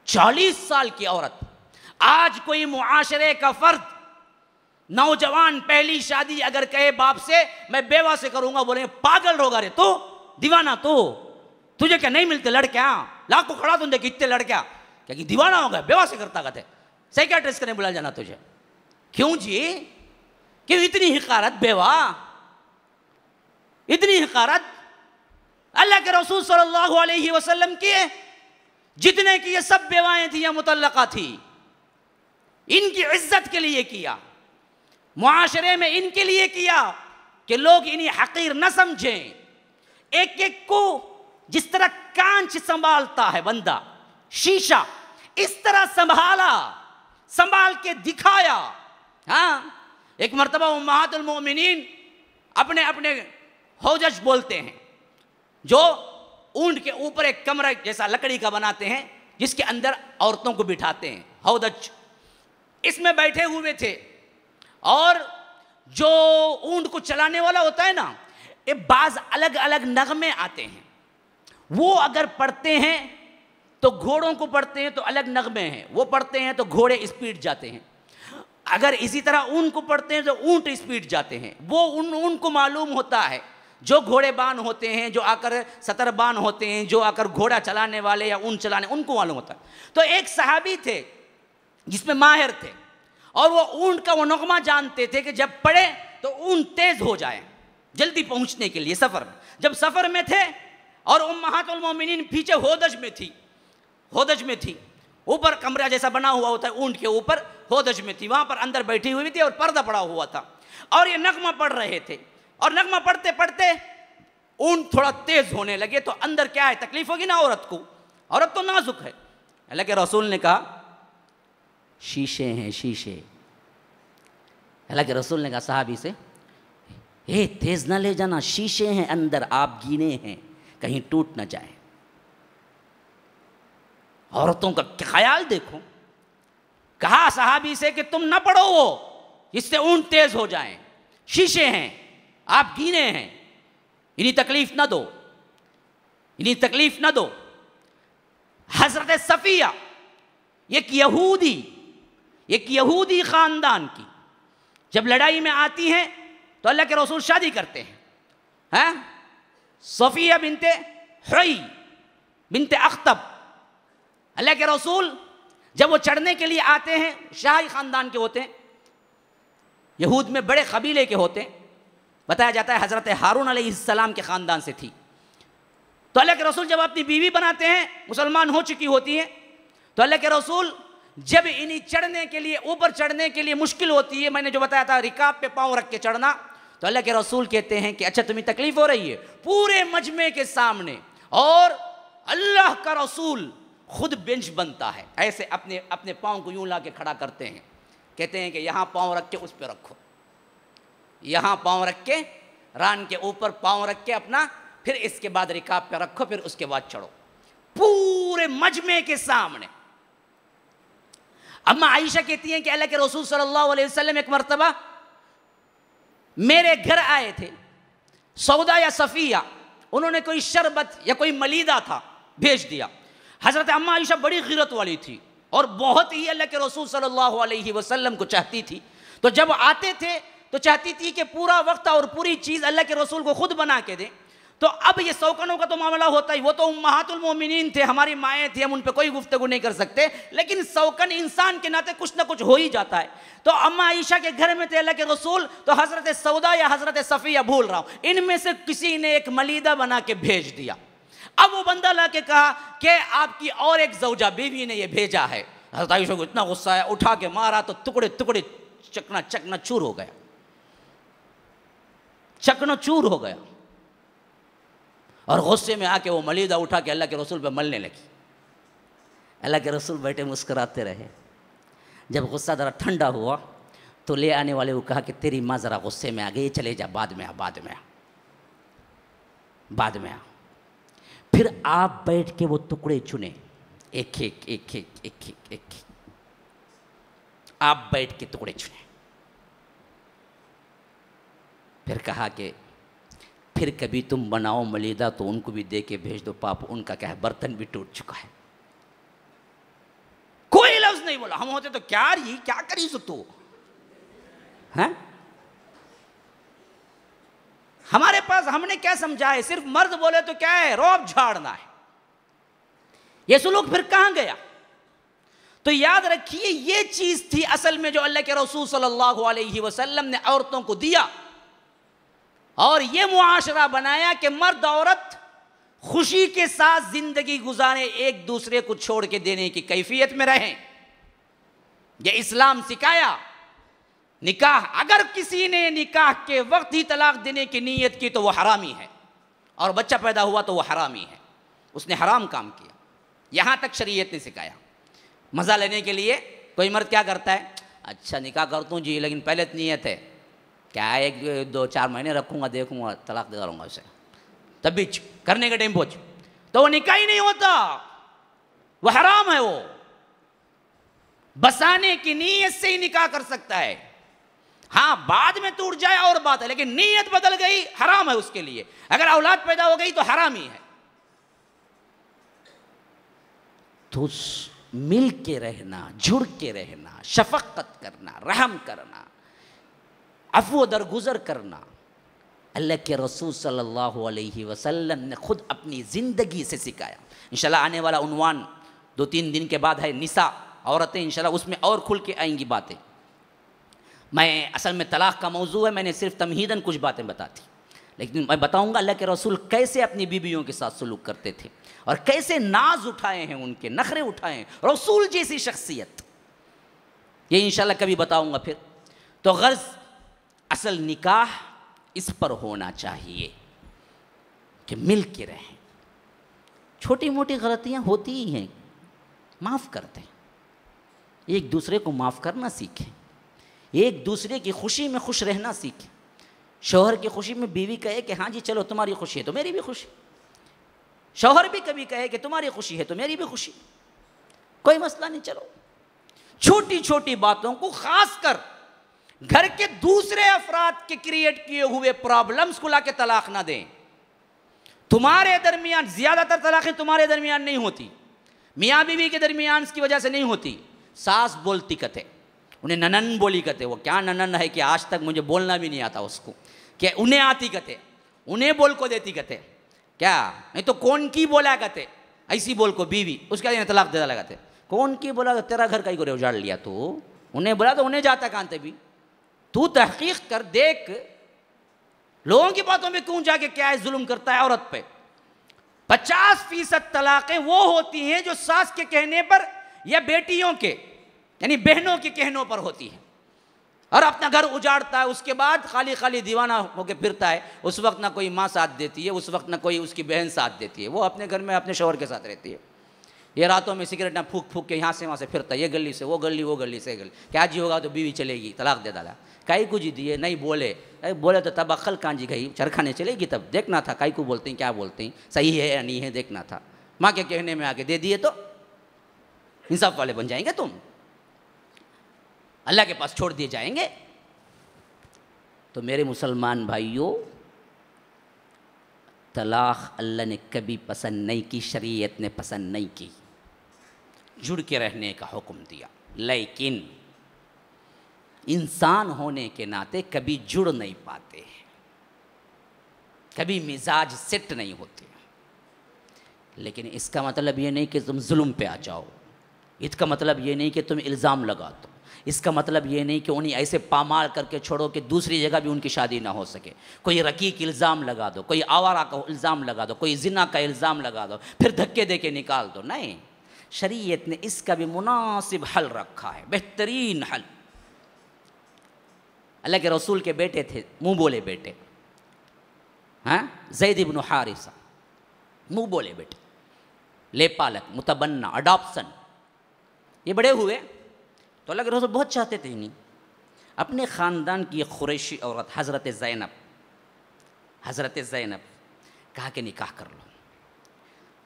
40 साल की औरत। आज कोई मुआशरे का फर्द नौजवान पहली शादी अगर कहे बाप से मैं बेवा से करूंगा, बोले पागल होगा रे तो, दीवाना तो, तुझे क्या नहीं मिलते लड़कियां, लाखों खड़ा तुम देख कितने लड़कियां, क्या कि दीवाना हो गया, बेवा से करता कहते, साइकियाट्रिस्ट करने बुला जाना तुझे। क्यों जी, क्यों इतनी हिकारत, बेवा इतनी हिकारत। अल्लाह के रसूल सल्लल्लाहु अलैहि वसल्लम किए, जितने की ये सब बेवाएं थी या मुतल्लका थी, इनकी इज्जत के लिए किया, मुआशरे में इनके लिए किया कि लोग इन्हें हकीर न समझें। एक एक को जिस तरह कांच संभालता है बंदा, शीशा, इस तरह संभाला, संभाल के दिखाया। हाँ, एक मर्तबा उम्महातुल मोमिनीन अपने अपने हौजज बोलते हैं, जो ऊंट के ऊपर एक कमरा जैसा लकड़ी का बनाते हैं, जिसके अंदर औरतों को बिठाते हैं, हौदज, इसमें बैठे हुए थे। और जो ऊंट को चलाने वाला होता है ना, ये बाज अलग अलग नगमे आते हैं, वो अगर पढ़ते हैं तो घोड़ों को पढ़ते हैं तो अलग नगमे हैं, वो पढ़ते हैं तो घोड़े स्पीड जाते हैं। अगर इसी तरह ऊंट को पढ़ते हैं तो ऊंट स्पीड जाते हैं। वो उनको मालूम होता है, जो घोड़े बान होते हैं, जो आकर सतरबान होते हैं, जो आकर घोड़ा चलाने वाले या ऊंट चलाने, उनको मालूम होता है। तो एक सहाबी थे जिसमें माहिर थे, और वो ऊंट का वो नगमा जानते थे कि जब पड़े तो ऊंट तेज हो जाए जल्दी पहुंचने के लिए सफर में। जब सफर में थे और उम्महातुल मोमिनीन पीछे होदज में थी, ऊपर कमरा जैसा बना हुआ होता है ऊंट के ऊपर, होदज में थी, वहां पर अंदर बैठी हुई थी और पर्दा पड़ा हुआ था, और ये नगमा पढ़ रहे थे। और नगमा पढ़ते पढ़ते ऊंट थोड़ा तेज होने लगे, तो अंदर क्या है, तकलीफ होगी ना औरत को, औरत तो नाजुक है। अल्लाह के रसूल ने कहा शीशे हैं शीशे। अल्लाह के रसूल ने कहा सहाबी से, हे तेज ना ले जाना, शीशे हैं अंदर, आप गिने हैं, कहीं टूट ना जाए। औरतों का ख्याल देखो। कहा सहाबी से कि तुम ना पढ़ो वो, इससे ऊंट तेज हो जाएं, शीशे हैं, आप गिने हैं, इन्हीं तकलीफ ना दो, इन्हीं तकलीफ ना दो। हजरत सफिया एक यहूदी खानदान की जब लड़ाई में आती हैं तो अल्लाह के रसूल शादी करते हैं। सफिया बिनते हुई बिनते अख्तब, अल्लाह के रसूल जब वो चढ़ने के लिए आते हैं, शाही खानदान के होते हैं, यहूद में बड़े कबीले के होते हैं, बताया जाता है हजरत हारून अलैहिस्सलाम के खानदान से थी। तो अल्लाह के रसूल जब अपनी बीवी बनाते हैं, मुसलमान हो चुकी होती हैं, तो अल्लाह के रसूल जब इन्हीं चढ़ने के लिए, ऊपर चढ़ने के लिए मुश्किल होती है, मैंने जो बताया था रिकाब पे पांव रख के चढ़ना, तो अल्लाह के रसूल कहते हैं कि अच्छा तुम्हें तकलीफ हो रही है, पूरे मजमे के सामने, और अल्लाह का रसूल खुद बेंच बनता है, ऐसे अपने अपने पाँव को यूं ला के खड़ा करते हैं, कहते हैं कि यहाँ पाँव रख के उस पर रखो, यहाँ पाँव रख के रान के ऊपर पाँव रख के अपना, फिर इसके बाद रिकाब पे रखो, फिर उसके बाद चढ़ो, पूरे मजमे के सामने। अम्मा आयशा कहती हैं कि अल्लाह के रसूल सल्लल्लाहु अलैहि वसल्लम एक मर्तबा मेरे घर आए थे, सौदा या सफ़िया, उन्होंने कोई शरबत या कोई मलीदा था भेज दिया। हज़रत अम्मा आयशा बड़ी गिरत वाली थी और बहुत ही अल्लाह के रसूल सल्लल्लाहु अलैहि वसल्लम को चाहती थी, तो जब आते थे तो चाहती थी कि पूरा वक्त और पूरी चीज़ अल्लाह के रसूल को खुद बना के दें। तो अब ये सौकनों का तो मामला होता ही, वो तो उम्महातुल मोमिनीन थे, हमारी माएँ थी, हम उन पर कोई गुफ्तगू नहीं कर सकते, लेकिन सौकन इंसान के नाते कुछ ना कुछ हो ही जाता है। तो अम्मा आयशा के घर में थे अल्लाह के रसूल, तो हज़रत सौदा या हज़रत सफ़िया भूल रहा हूँ, इनमें से किसी ने एक मलीदा बना के भेज दिया। अब वो बंदा ला के कहा कि आपकी और एक ज़ौजा बीवी ने ये भेजा है। हज़रत आयशा को इतना गुस्सा आया, उठा के मारा तो टुकड़े टुकड़े चकना चूर हो गया, चकना चूर हो गया। और गुस्से में आके वो मलीदा उठा के अल्लाह के रसूल पे मलने लगी। अल्लाह के रसूल बैठे मुस्कुराते रहे। जब गुस्सा ज़रा ठंडा हुआ तो ले आने वाले को कहा कि तेरी माँ ज़रा गुस्से में आ गई, चले जा, बाद में आ, बाद में आ, बाद में आ। फिर आप बैठ के वो टुकड़े चुने, एक एक एक एक एक एक एक, आप बैठ के टुकड़े चुने। फिर कहा कि फिर कभी तुम बनाओ मलीदा तो उनको भी दे के भेज दो, पाप उनका क्या है, बर्तन भी टूट चुका है। कोई लफ्ज नहीं बोला। हम होते तो क्या रही, क्या करी सो तू, हैं? हमारे पास हमने क्या समझा है, सिर्फ मर्द बोले तो क्या है, रौब झाड़ना है। ये सुलूक फिर कहां गया? तो याद रखिए ये चीज थी असल में जो अल्लाह के रसूल सल्लल्लाहु अलैहि वसल्लम ने औरतों को दिया, और ये मुआशरा बनाया कि मर्द औरत खुशी के साथ जिंदगी गुजारें, एक दूसरे को छोड़ के देने की कैफियत में रहें। ये इस्लाम सिखाया। निकाह, अगर किसी ने निकाह के वक्त ही तलाक देने की नीयत की तो वह हरामी है, और बच्चा पैदा हुआ तो वह हरामी है, उसने हराम काम किया। यहां तक शरीयत ने सिखाया। मजा लेने के लिए कोई मर्द क्या करता है, अच्छा निकाह करता हूँ जी, लेकिन पहले तो नीयत है क्या, एक 2-4 महीने रखूंगा, देखूंगा, तलाक दे दूंगा उसे, तब भी करने के टाइम पहुंच, तो वो निकाह ही नहीं होता, वह हराम है। वो बसाने की नीयत से ही निकाह कर सकता है। हाँ, बाद में टूट जाए और बात है, लेकिन नीयत बदल गई, हराम है उसके लिए। अगर औलाद पैदा हो गई तो हराम ही है। तो मिल के रहना, जुड़ के रहना, शफकत करना, रहम करना, अफ़्व दरगुजर करना, अल्लाह के रसूल सल्लल्लाहु अलैहि वसल्लम ने खुद अपनी ज़िंदगी से सिखाया। इंशाल्लाह आने वाला उन्वान 2-3 दिन के बाद है, निसा, औरतें, इंशाल्लाह उसमें और खुल के आएंगी बातें। मैं असल में तलाक़ का मौजू है, मैंने सिर्फ तमहीदन कुछ बातें बताती, लेकिन मैं बताऊंगा अल्लाह के रसूल कैसे अपनी बीवियों के साथ सलूक करते थे और कैसे नाज उठाए हैं, उनके नखरे उठाए हैं, रसूल जैसी शख्सियत, ये इंशाल्लाह कभी बताऊंगा फिर। तो गर्ज असल निकाह इस पर होना चाहिए कि मिल के रहें। छोटी मोटी गलतियां होती ही हैं, माफ़ करते हैं, एक दूसरे को माफ़ करना सीखें, एक दूसरे की खुशी में खुश रहना सीखें। शौहर की खुशी में बीवी कहे कि हाँ जी चलो तुम्हारी खुशी है तो मेरी भी खुशी, शौहर भी कभी कहे कि तुम्हारी खुशी है तो मेरी भी खुशी, कोई मसला नहीं। चलो छोटी छोटी बातों को, खासकर घर के दूसरे अफराद के क्रिएट किए हुए प्रॉब्लम्स को लाके तलाक ना दें। तुम्हारे दरमियान, ज्यादातर तलाक़ें तुम्हारे दरमियान नहीं होती, मियाँ बीवी के दरमियान की वजह से नहीं होती। सास बोलती कहते, उन्हें ननन बोली कहते, वो क्या ननन है कि आज तक मुझे बोलना भी नहीं आता उसको, क्या उन्हें आती कहते, उन्हें बोल को देती कहते, क्या नहीं तो कौन की बोला कहते, ऐसी बोल को बीवी, उसका तलाक दे लगाते। कौन की बोला, तेरा घर कहीं को उजाड़ लिया तो, उन्हें बोला तो उन्हें जाता कानते भी। तू तहकीक कर, देख लोगों की बातों में क्यों जाके क्या है जुल्म करता है औरत पे। 50% तलाक़ें वो होती हैं जो सास के कहने पर या बेटियों के यानी बहनों के कहनों पर होती है, और अपना घर उजाड़ता है, उसके बाद खाली खाली दीवाना होकर फिरता है। उस वक्त ना कोई माँ साथ देती है, उस वक्त ना कोई उसकी बहन साथ देती है, वो अपने घर में अपने शौहर के साथ रहती है। ये रातों में सिगरेट ना फूक फूक के यहाँ से वहाँ से फिरता, ये गली से वो गली, वो गली से गली, क्या जी होगा तो बीवी चलेगी, तलाक दे डाला। काई को जी दिए, नहीं बोले, बोले तो तब अक्ल कांजी गई, चरखाने चलेगी, तब देखना था काई को बोलते हैं, क्या बोलते हैं, सही है या नहीं है देखना था। माँ के कहने में आके दे दिए तो इंसाफ वाले बन जाएंगे तुम, अल्लाह के पास छोड़ दिए जाएंगे। तो मेरे मुसलमान भाइयों, तलाक अल्लाह ने कभी पसंद नहीं की, शरीयत ने पसंद नहीं की, जुड़ के रहने का हुक्म दिया। लेकिन इंसान होने के नाते कभी जुड़ नहीं पाते हैं, कभी मिजाज सेट नहीं होते। लेकिन इसका मतलब ये नहीं कि तुम जुल्म पे आ जाओ, इसका मतलब ये नहीं कि तुम इल्ज़ाम लगा दो, इसका मतलब ये नहीं कि उन्हें ऐसे पामाल करके छोड़ो कि दूसरी जगह भी उनकी शादी ना हो सके। कोई रकीक इल्ज़ाम लगा दो, कोई आवारा का इल्ज़ाम लगा दो, कोई जिना का इल्ज़ाम लगा दो, फिर धक्के दे के निकाल दो। नहीं, शरीयत ने इसका भी मुनासिब हल रखा है, बेहतरीन हल। अल्लाह के रसूल के बेटे थे, मुँह बोले बेटे, हाँ, ज़ैद इब्न हारिसा, मुँह बोले बेटे, लेपालक, मुतबन्ना, अडॉप्शन, ये बड़े हुए तो अल्लाह के रसूल बहुत चाहते थे नहीं अपने ख़ानदान की एक कुरैशी औरत हज़रत ज़ैनब कहा कि निकाह कर लो।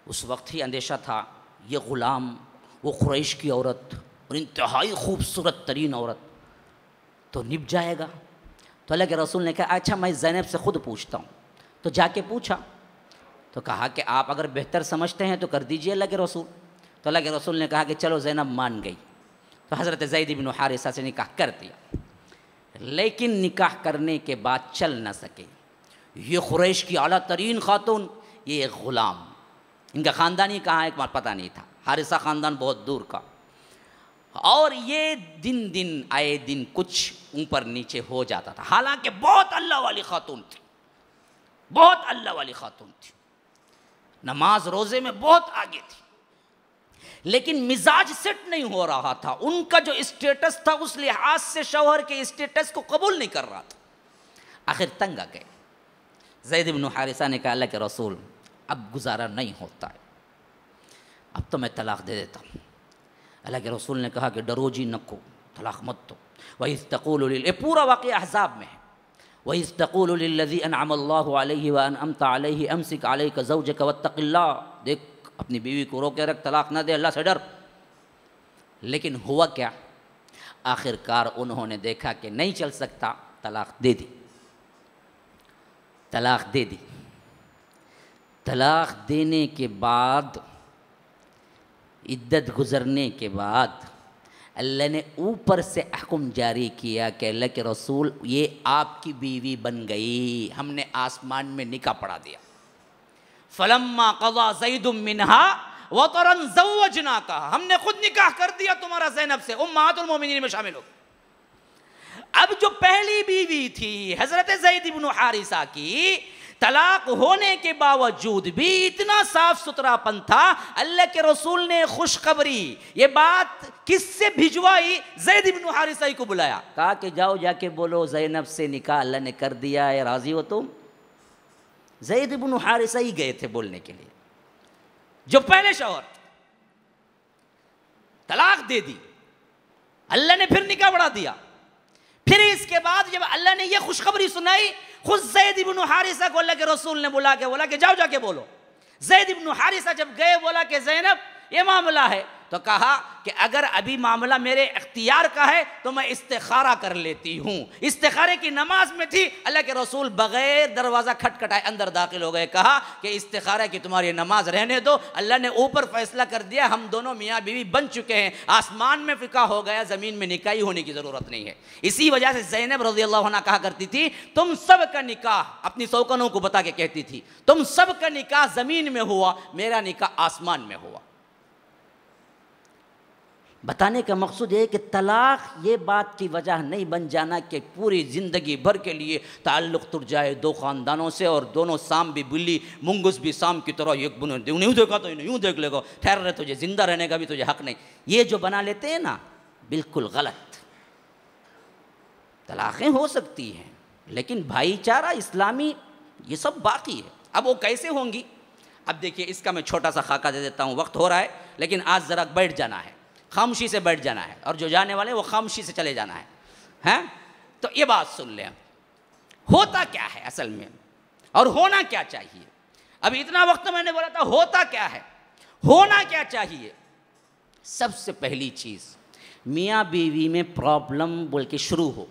उस वक्त ही अंदेशा था ये ग़ुलाम, वो कुरैश की औरत और इंतहाई खूबसूरत तरीन औरत, तो निभ जाएगा। तो अल्लाह के रसूल ने कहा अच्छा मैं ज़ैनब से ख़ुद पूछता हूँ। तो जाके पूछा तो कहा कि आप अगर बेहतर समझते हैं तो कर दीजिए अल्लाह के रसूल। तो अल्लाह के रसूल ने कहा कि चलो ज़ैनब मान गई। तो हज़रत ज़ैद इब्न हारिसा से निकाह कर दिया, लेकिन निकाह करने के बाद चल न सके। ये कुरैश की आला तरीन खातून, ये एक ग़ुलाम, इनका ख़ानदानी कहाँ है पता नहीं था, हारिसा ख़ानदान बहुत दूर का, और ये दिन दिन आए दिन कुछ ऊपर नीचे हो जाता था। हालांकि बहुत अल्लाह वाली खातून थी, बहुत अल्लाह वाली खातून थी, नमाज रोज़े में बहुत आगे थी, लेकिन मिजाज सेट नहीं हो रहा था। उनका जो स्टेटस था उस लिहाज से शौहर के स्टेटस को कबूल नहीं कर रहा था। आखिर तंग आ गए। ज़ैद इब्न हारिसा ने कहा अल्लाह के रसूल अब गुजारा नहीं होता है, अब तो मैं तलाक दे देता हूँ। अल्लाह के रसूल ने कहा कि डरो जी नको, तलाक मत दो। वही तक़ूलु लिल, ये पूरा वाक़या अहज़ाब में है। वही तक़ूलु लिल्लज़ी अनअमल्लाहु अलैहि व अनअमता अलैहि अमसिक अलैका ज़ौजका वत्तक़िल्लाह, देख अपनी बीवी को रोके रख, तलाक ना दे, अल्लाह से डर। लेकिन हुआ क्या, आखिरकार उन्होंने देखा कि नहीं चल सकता, तलाक दे दी। तलाक दे दी। तलाक देने के बाद, इद्दत गुज़रने के बाद अल्लाह ने ऊपर से हुक्म जारी किया कि अल्लाह के रसूल ये आपकी बीवी बन गई, हमने आसमान में निकाह पढ़ा दिया। फलम्मा क़ज़ा ज़ैदुम मिन्हा वतरन ज़व्वजनाका, हमने खुद निकाह कर दिया तुम्हारा ज़ैनब से, उम्महातुल मोमिनीन में शामिल हो। अब जो पहली बीवी थी हज़रत ज़ैद इब्न हारिसा की, तलाक होने के बावजूद भी इतना साफ सुथरापन था, अल्लाह के रसूल ने खुशखबरी ये बात किससे भिजवाई, ज़ैद इब्न हारिसा को बुलाया, कहा कि जाओ जाके बोलो ज़ैनब से निकाह अल्लाह ने कर दिया है, राज़ी हो तुम। ज़ैद इब्न हारिसा ही गए थे बोलने के लिए, जो पहले शौहर, तलाक दे दी, अल्लाह ने फिर निकाह बढ़ा दिया। फिर इसके बाद जब अल्लाह ने यह खुशखबरी सुनाई, खुद ज़ैद इब्न हारिसा को अल्लाह के रसूल ने बुला के बोला कि जाओ जाके बोलो। ज़ैद इब्न हारिसा जब गए बोला कि ज़ैनब ये मामला है, तो कहा कि अगर अभी मामला मेरे इख्तियार का है तो मैं इस्तिखारा कर लेती हूँ। इस्तिखारे की नमाज में थी, अल्लाह के रसूल बग़ैर दरवाज़ा खटखटाए अंदर दाखिल हो गए, कहा कि इस्तिखारा की तुम्हारी नमाज रहने दो, अल्लाह ने ऊपर फैसला कर दिया, हम दोनों मियाँ बीवी बन चुके हैं, आसमान में फ़िका हो गया, ज़मीन में निकाह होने की ज़रूरत नहीं है। इसी वजह से ज़ैनब रज़ियल्लाहु अन्हा कहा करती थी, तुम सब का निकाह, अपनी सौकनों को बता के कहती थी, तुम सब का निकाह ज़मीन में हुआ, मेरा निकाह आसमान में हुआ। बताने का मकसूद ये है कि तलाक ये बात की वजह नहीं बन जाना कि पूरी ज़िंदगी भर के लिए ताल्लुक़ टूट जाए दो ख़ानदानों से, और दोनों साम भी बिल्ली मुंगुस भी साम की तरह, एक बुने यूँ देखा तो यूँ देख लेगा, ठहर रहे तुझे ज़िंदा रहने का भी तुझे हक़ नहीं। ये जो बना लेते हैं ना, बिल्कुल गलत। तलाक़ें हो सकती हैं लेकिन भाईचारा इस्लामी ये सब बाकी है। अब वो कैसे होंगी, अब देखिए इसका मैं छोटा सा खाका दे देता हूँ, वक्त हो रहा है, लेकिन आज ज़रा बैठ जाना है, खामोशी से बैठ जाना है, और जो जाने वाले वो खामोशी से चले जाना है। हैं? तो ये बात सुन लें, होता क्या है असल में और होना क्या चाहिए। अभी इतना वक्त मैंने बोला था होता क्या है, होना क्या चाहिए। सबसे पहली चीज़, मियाँ बीवी में प्रॉब्लम बोल के शुरू हो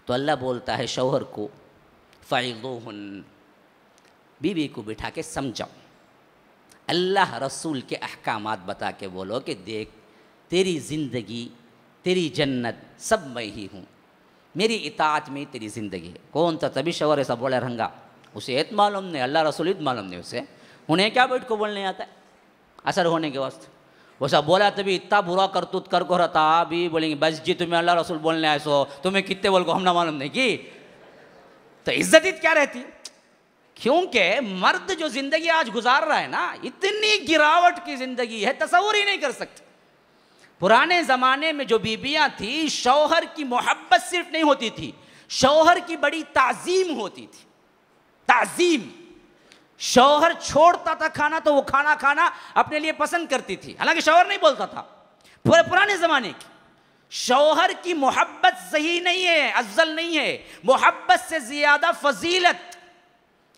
तो अल्लाह बोलता है शौहर को फ़इज़ूहुन, बीवी को बिठा के समझाओ, अल्लाह रसूल के अहकामात बता के बोलो कि देख तेरी ज़िंदगी तेरी जन्नत सब मैं ही हूँ, मेरी इताअत में तेरी ज़िंदगी है। कौन सा तभी शौहर ऐसा बोले रहंगा, उसे इत मालूम नहीं, अल्लाह रसूल इत मालूम नहीं उसे, उन्हें क्या बैठ को बोलने आता है असर होने के वास्ते। वैसा बोला तभी इतना बुरा करतूत कर को रहता अभी बोलेंगे बस जी तुम्हें अल्लाह रसूल बोलने आए सो तुम्हें कितने बोल को हमने मालूम नहीं की, तो इज्जत क्या रहती। क्योंकि मर्द जो जिंदगी आज गुजार रहा है ना, इतनी गिरावट की जिंदगी है तस्वुर ही नहीं कर सकते। पुराने ज़माने में जो बीबियाँ थी, शौहर की मोहब्बत सिर्फ नहीं होती थी, शौहर की बड़ी ताज़ीम होती थी। ताज़ीम, शौहर छोड़ता था खाना तो वो खाना खाना अपने लिए पसंद करती थी, हालांकि शौहर नहीं बोलता था। पूरे पुराने ज़माने की शौहर की मोहब्बत सही नहीं है, अफजल नहीं है। मोहब्बत से ज़्यादा फजीलत,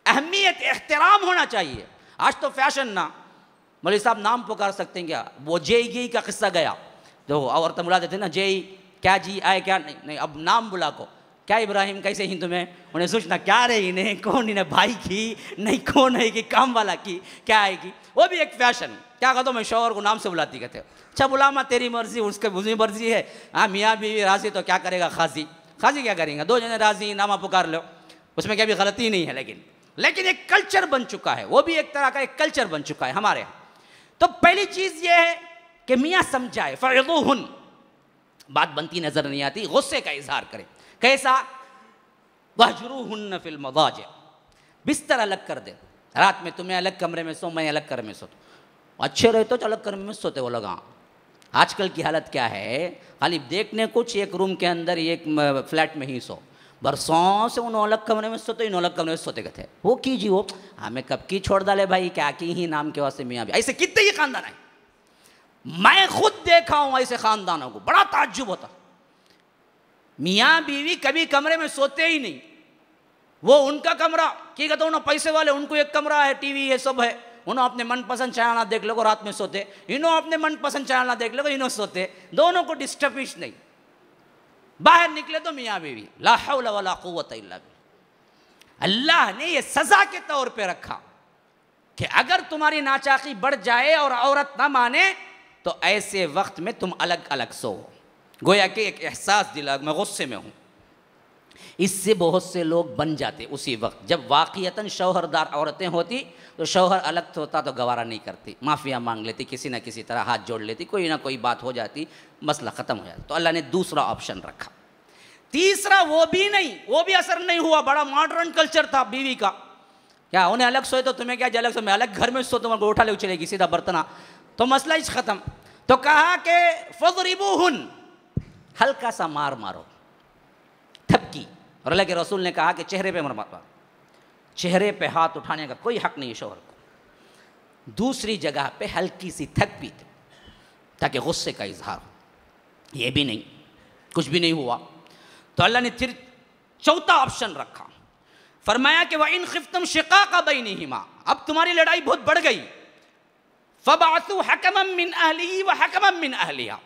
अहमियत, एहतराम होना चाहिए। आज तो फैशन ना, मौलवी साहब नाम पुकार सकते हैं क्या, वो जेई का किस्सा गया तो औरत बुला देते ना, जेई क्या जी आए क्या, नहीं नहीं अब नाम बुला को, क्या इब्राहिम कैसे ही तुम्हें, उन्हें सोचना क्या रही इन्हें, कौन इन्हें भाई की नहीं, कौन है कि काम वाला की क्या आएगी, वो भी एक फैशन। क्या कहता हूँ मैं शौहर को नाम से बुलाती कहते, अच्छा बुलामा तेरी मर्जी, उसके मुझे मर्जी है। हाँ मियाँ बीवी राजी तो क्या करेगा खाजी, खाजी क्या करेंगे, दो जने राजी नामा पुकार लो, उसमें क्या भी गलती नहीं है। लेकिन एक कल्चर बन चुका है, वो भी एक तरह का एक कल्चर बन चुका है हमारे यहाँ। तो पहली चीज़ ये है कि मियाँ समझाए, फ़इज़ूहुन, बात बनती नजर नहीं आती, गुस्से का इजहार करे। कैसा, वहजुरूहुन्न फिल मदाजिअ, बिस्तर अलग कर दे, रात में तुम्हें अलग कमरे में सो, मैं अलग कमरे में सोता, अच्छे रहते तो अलग कमरे में सोते वो लोग। आजकल की हालत क्या है, खाली देखने कुछ, एक रूम के अंदर एक फ्लैट में ही सो, बरसों से उन अलग कमरे में सोते, इन अलग कमरे में सोते कहते वो कीजिए, वो हमें कब की छोड़ डाले भाई, क्या की ही नाम के वास्ते मियाँ भी। ऐसे कितने ही खानदान है, मैं खुद देखा हूँ ऐसे खानदानों को, बड़ा ताज्जुब होता। मियाँ बीवी कभी कमरे में सोते ही नहीं, वो उनका कमरा की कहते ना, पैसे वाले उनको एक कमरा है, टीवी है, सब है, उन्होंने अपने मनपसंद चैनल देख लो रात में सोते, इन्हों अपने मनपसंद चैनल देख लो इन्हों सोते, दोनों को डिस्टर्बिश नहीं। बाहर निकले तो मियाँ बीवी, ला हौला वला कुव्वता इल्ला बिल्लाह। अल्लाह ने ये सजा के तौर पे रखा कि अगर तुम्हारी नाचाकी बढ़ जाए और औरत ना माने तो ऐसे वक्त में तुम अलग अलग सो, गोया कि एक एहसास दिला मैं गुस्से में हूँ। इससे बहुत से लोग बन जाते उसी वक्त, जब वाक़ियतन शौहरदार औरतें होती तो शौहर अलग होता तो गवारा नहीं करती, माफ़िया मांग लेती, किसी ना किसी तरह हाथ जोड़ लेती, कोई ना कोई बात हो जाती, मसला ख़त्म हो जाता। तो अल्लाह ने दूसरा ऑप्शन रखा। तीसरा वो भी नहीं, वो भी असर नहीं हुआ, बड़ा मॉडर्न कल्चर था बीवी का। क्या उन्हें अलग सोए तो तुम्हें क्या अलग सो, मैं अलग घर में सो, तुम्हारे उठा ले चलेगी सीधा बर्तना, तो मसला ही ख़त्म। तो कहा कि फ़ज़रिबूहुन, हल्का सा मार मारो, थपकी। और अल्लाह के रसूल ने कहा कि चेहरे पे मारो, चेहरे पे हाथ उठाने का कोई हक नहीं है शौहर को। दूसरी जगह पे हल्की सी थपकी ताकि गुस्से का इजहार हो। ये भी नहीं, कुछ भी नहीं हुआ तो अल्लाह ने फिर चौथा ऑप्शन रखा, फरमाया कि वइन खिफ्तुम शिकाका बैनिहिमा, अब तुम्हारी लड़ाई बहुत बढ़ गई, फबअसू हकमम मिन अहलिही व हकमम मिन अहलिहा,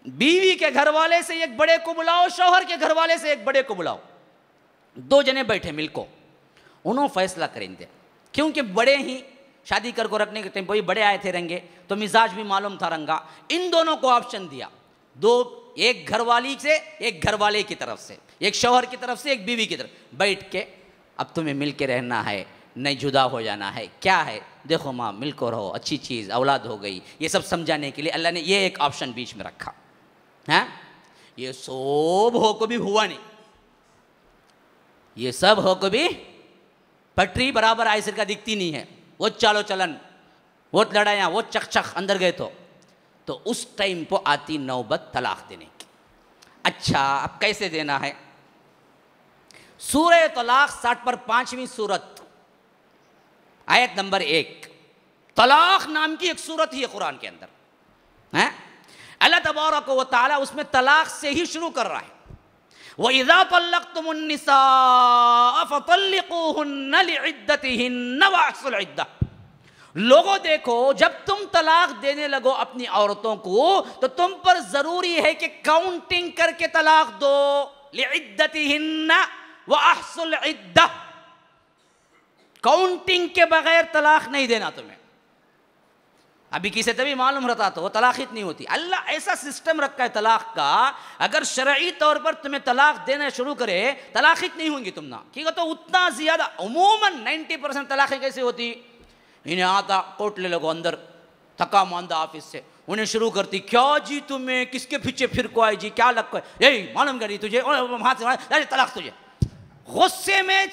बीवी के घर वाले से एक बड़े को बुलाओ, शौहर के घर वाले से एक बड़े को बुलाओ, दो जने बैठे मिलको, उन्होंने फैसला करेंगे। क्योंकि बड़े ही शादी कर को रखने के टाइम वही बड़े आए थे रंगे, तो मिजाज भी मालूम था रंगा। इन दोनों को ऑप्शन दिया, दो, एक घरवाली से एक घरवाले की तरफ से, एक शौहर की तरफ से एक बीवी की तरफ, बैठ के अब तुम्हें मिल के रहना है, नहीं जुदा हो जाना है, क्या है देखो माँ मिल को रहो, अच्छी चीज़, औलाद हो गई, ये सब समझाने के लिए अल्लाह ने ये एक ऑप्शन बीच में रखा है। ये सब हो को भी हुआ नहीं, ये सब हो को भी पटरी बराबर आयसर का दिखती नहीं है, वो चालो चलन, वो लड़ाइयाँ, वो चक अंदर गए तो उस टाइम पर आती नौबत तलाक देने की। अच्छा अब कैसे देना है, सूरह तलाक 60 पर 5वीं सूरत आयत नंबर 1, तलाक नाम की एक सूरत ही है कुरान के अंदर है। अल्लाह तबारक व तआला उसमें तलाक से ही शुरू कर रहा है। व इज़ा तल्लक़्तुमुन निसा फ़तल्लिक़ूहुन्ना लिइद्दतिहिन्ना व अहsul इद्दा। लोगों देखो, जब तुम तलाक देने लगो अपनी औरतों को तो तुम पर जरूरी है कि काउंटिंग करके तलाक दो। लिइद्दतिहिन्ना व अहsul इद्दा, काउंटिंग के बगैर तलाक नहीं देना तुम्हें। अभी किसे तभी मालूम रहता तो वो तलाक नहीं होती। अल्लाह ऐसा सिस्टम रखा है तलाक का, अगर शरई तौर पर तुम्हें तलाक देना शुरू करे तलाक नहीं होंगी तुम ना कि तो उतना ज्यादा। अमूमन 90% तलाक़ें कैसे होती, इन्हें आता कोर्ट ले लगो अंदर, थका मांदा ऑफिस से, उन्हें शुरू करती, क्या जी तुम्हें किसके पीछे फिर को आई जी, क्या लग को यही मालूम करी तुझे, हाथ तलाक तुझे। गुस्से में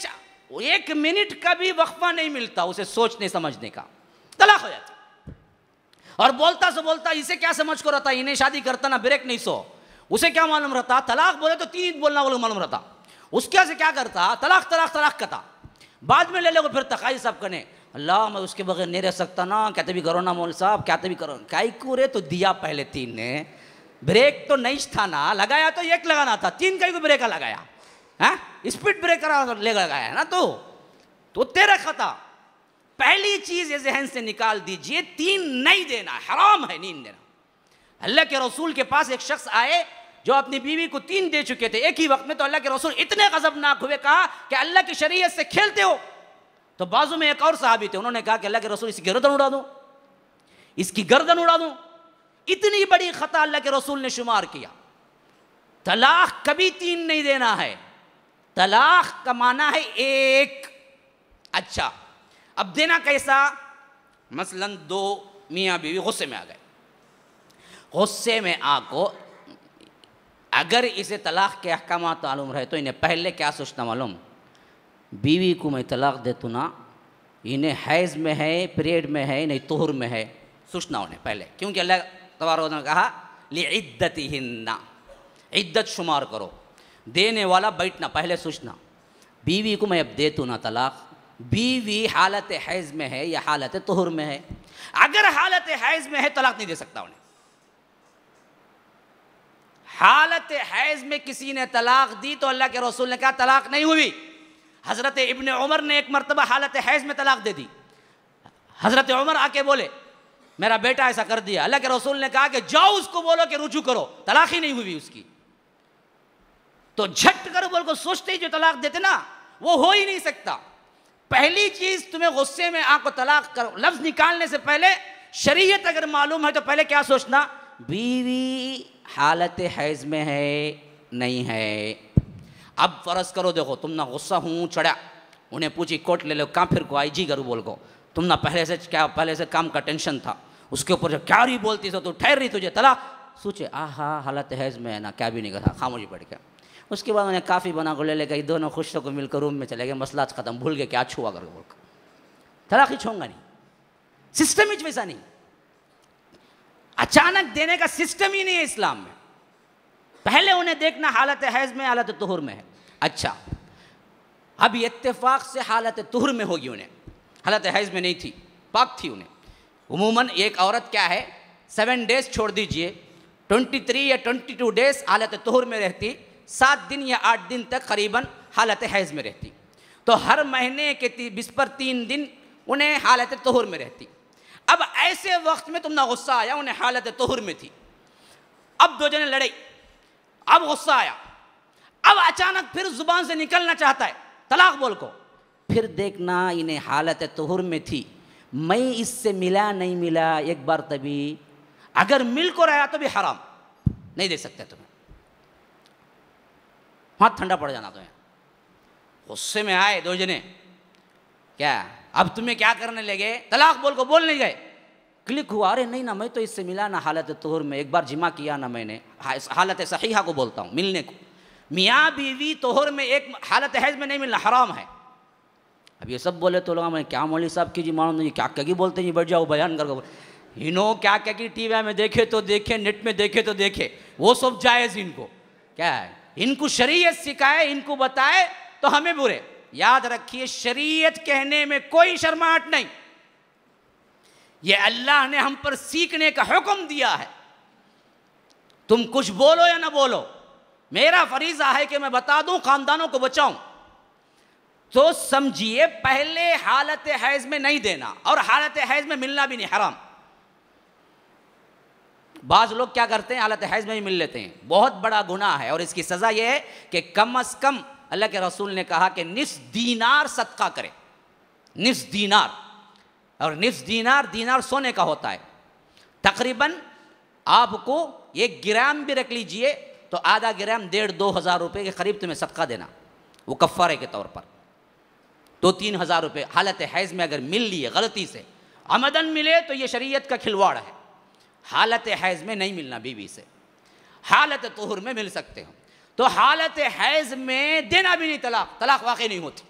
1 मिनट का भी वक्फा नहीं मिलता उसे सोचने समझने का, तलाक हो जाती। और बोलता सो बोलता, इसे क्या समझ को रहता, इन्हें शादी करता ना ब्रेक नहीं सो, उसे क्या मालूम रहता, तलाक बोले तो 3 बोलना वालों मालूम रहता। उसके से क्या करता, तलाक तलाक तलाक करता। बाद में ले लो फिर तकाई साहब कने, अल्लाह मैं उसके बगैर नहीं रह सकता ना, कहते भी करो ना मौल साहब, कहते भी करो काई कुरे तो दिया पहले 3 ने, ब्रेक तो नहीं था ना, लगाया तो 1 लगाना था, 3 कई को ब्रेक लगाया है, स्पीड ब्रेकर ले लगाया है ना, तो तेरा खता। पहली चीज ये जहन से निकाल दीजिए, 3 नहीं देना, हराम है नींद देना। अल्लाह के रसूल के पास एक शख्स आए जो अपनी बीवी को 3 दे चुके थे एक ही वक्त में, तो अल्लाह के रसूल इतने गजबनाक हुए, कहा कि अल्लाह की शरीयत से खेलते हो। तो बाजू में एक और सहाबी थे, उन्होंने कहा कि अल्लाह के रसूल इसकी गर्दन उड़ा दूं, इसकी गर्दन उड़ा दूं। इतनी बड़ी खता अल्लाह के रसूल ने शुमार किया। तलाक कभी 3 नहीं देना है, तलाक का माना है 1। अच्छा, अब देना कैसा, मसलन 2 मियाँ बीवी गुस्से में आ गए, गुस्से में आको अगर इसे तलाक के अहकामात मालूम रहे तो इन्हें पहले क्या सोचना मालूम, बीवी को मैं तलाक दे तो ना, इन्हें हैज़ में है, पीरियड में है, नहीं तुहर में है, सोचना उन्हें पहले, क्योंकि अल्लाह तबारक ने कहा लिइद्दतिहिन्ना, इद्दत शुमार करो, देने वाला बैठना, पहले सोचना बीवी को मैं अब दे तो ना तलाक, बीवी हालत हैज़ में है या हालत तुहर में है। अगर हालत हैज़ में है तलाक नहीं दे सकता उन्हें। हालत हैज़ में किसी ने तलाक दी तो अल्लाह के रसूल ने कहा तलाक नहीं हुई। हज़रत इब्न उमर ने एक मरतबा हालत हैज़ में तलाक दे दी। हज़रत उमर आके बोले मेरा बेटा ऐसा कर दिया, अल्लाह के रसूल ने कहा कि जाओ उसको बोलो कि रुजू करो, तलाक ही नहीं हुई उसकी। तो झट कर बोल को सोचते ही जो तलाक देते ना, वो हो ही नहीं सकता। पहली चीज तुम्हें गुस्से में आंख को तलाक करो, लफ्ज निकालने से पहले शरीयत अगर मालूम है तो पहले क्या सोचना, बीवी हालत हैज़ में है नहीं है। अब फर्ज करो, देखो तुम ना गुस्सा हूँ चढ़ा, उन्हें पूछी कोर्ट ले लो, कहाँ फिर को आई जी करूँ बोल को, तुम ना पहले से काम का टेंशन था, उसके ऊपर जो क्या रही बोलती सो तो ठहर रही तुझे तलाक, सोचे आहा हालत हैज़ में है ना, क्या भी नहीं कहा, खामोशी पड़ गया। उसके बाद उन्हें काफ़ी बना को ले लेकर दोनों खुशों को मिलकर रूम में चले गए, मसला खत्म, भूल गए क्या छुआ करके बोलकर, तलाक ही छूंगा नहीं। सिस्टम ही वैसा नहीं, अचानक देने का सिस्टम ही नहीं है इस्लाम में। पहले उन्हें देखना हालत हैज़ में हालत तुहर में है। अच्छा, अब इत्तेफाक से हालत तुहर में होगी, उन्हें हालत हैज़ में नहीं थी, पाक थी उन्हें। उमूमन एक औरत क्या है 7 डेज छोड़ दीजिए, 23 या 22 डेज हालत तुहर में रहती, 7 दिन या 8 दिन तक करीबन हालत हैज़ में रहती। तो हर महीने के 20 पर 3 दिन उन्हें हालत तुहर में रहती। अब ऐसे वक्त में तुम ना गुस्सा आया, उन्हें हालत तुहर में थी, अब 2 जने लड़े, अब गुस्सा आया, अब अचानक फिर जुबान से निकलना चाहता है तलाक बोल को, फिर देखना इन्हें हालत तुहर में थी, मैं इससे मिला नहीं मिला एक बार तभी, अगर मिल को रहा तो भी हराम, नहीं दे सकते तुम्हें, हाथ ठंडा पड़ जाना तुम्हें। गुस्से में आए 2 जने, क्या अब तुम्हें क्या करने लगे, तलाक बोल को बोल नहीं गए, क्लिक हुआ, अरे नहीं ना मैं तो इससे मिला ना हालत तुहर में, एक बार जिमा किया ना मैंने, हालत सहीहा को बोलता हूँ मिलने को, मियाँ बीवी तोहर में एक हालत हैज़ में नहीं मिलना हराम है। अब ये सब बोले तो लोग मैं क्या मौलवी साहब की जी मालूम नहीं, क्या क्या की बोलते हैं, बैठ जाओ बयान करके, इन्हों क्या क्या की टीवी में देखे तो देखे, नेट में देखे तो देखे, वो सब जायज़, इनको क्या है, इनको शरीयत सिखाए, इनको बताए तो हमें बुरे। याद रखिए शरीयत कहने में कोई शर्माहट नहीं, ये अल्लाह ने हम पर सीखने का हुक्म दिया है। तुम कुछ बोलो या ना बोलो, मेरा फरीजा है कि मैं बता दूं, खानदानों को बचाऊं। तो समझिए पहले हालत हैज में नहीं देना, और हालत हैज में मिलना भी नहीं, हराम। बाज लोग क्या करते हैं, हालत हैज में ही मिल लेते हैं, बहुत बड़ा गुनाह है। और इसकी सज़ा यह है कि कम अज़ कम अल्लाह के रसूल ने कहा कि निस्फ दीनार सदका करें, निस्फ दीनार। और निस्फ दीनार सोने का होता है। तकरीबन आपको 1 ग्राम भी रख लीजिए तो आधा ग्राम 1,500-2 हज़ार रुपये के करीब तुम्हें सदका देना, वो कफ़ारे के तौर पर। 2-3 हज़ार रुपये हालत हैज में अगर मिल लिए, गलती से आमदन मिले तो ये शरीयत का खिलवाड़ है। हालत हैज में नहीं मिलना बीवी से, हालत तुहुर में मिल सकते हो। तो हालत हैज में देना भी नहीं, तलाक वाक़ई नहीं होती।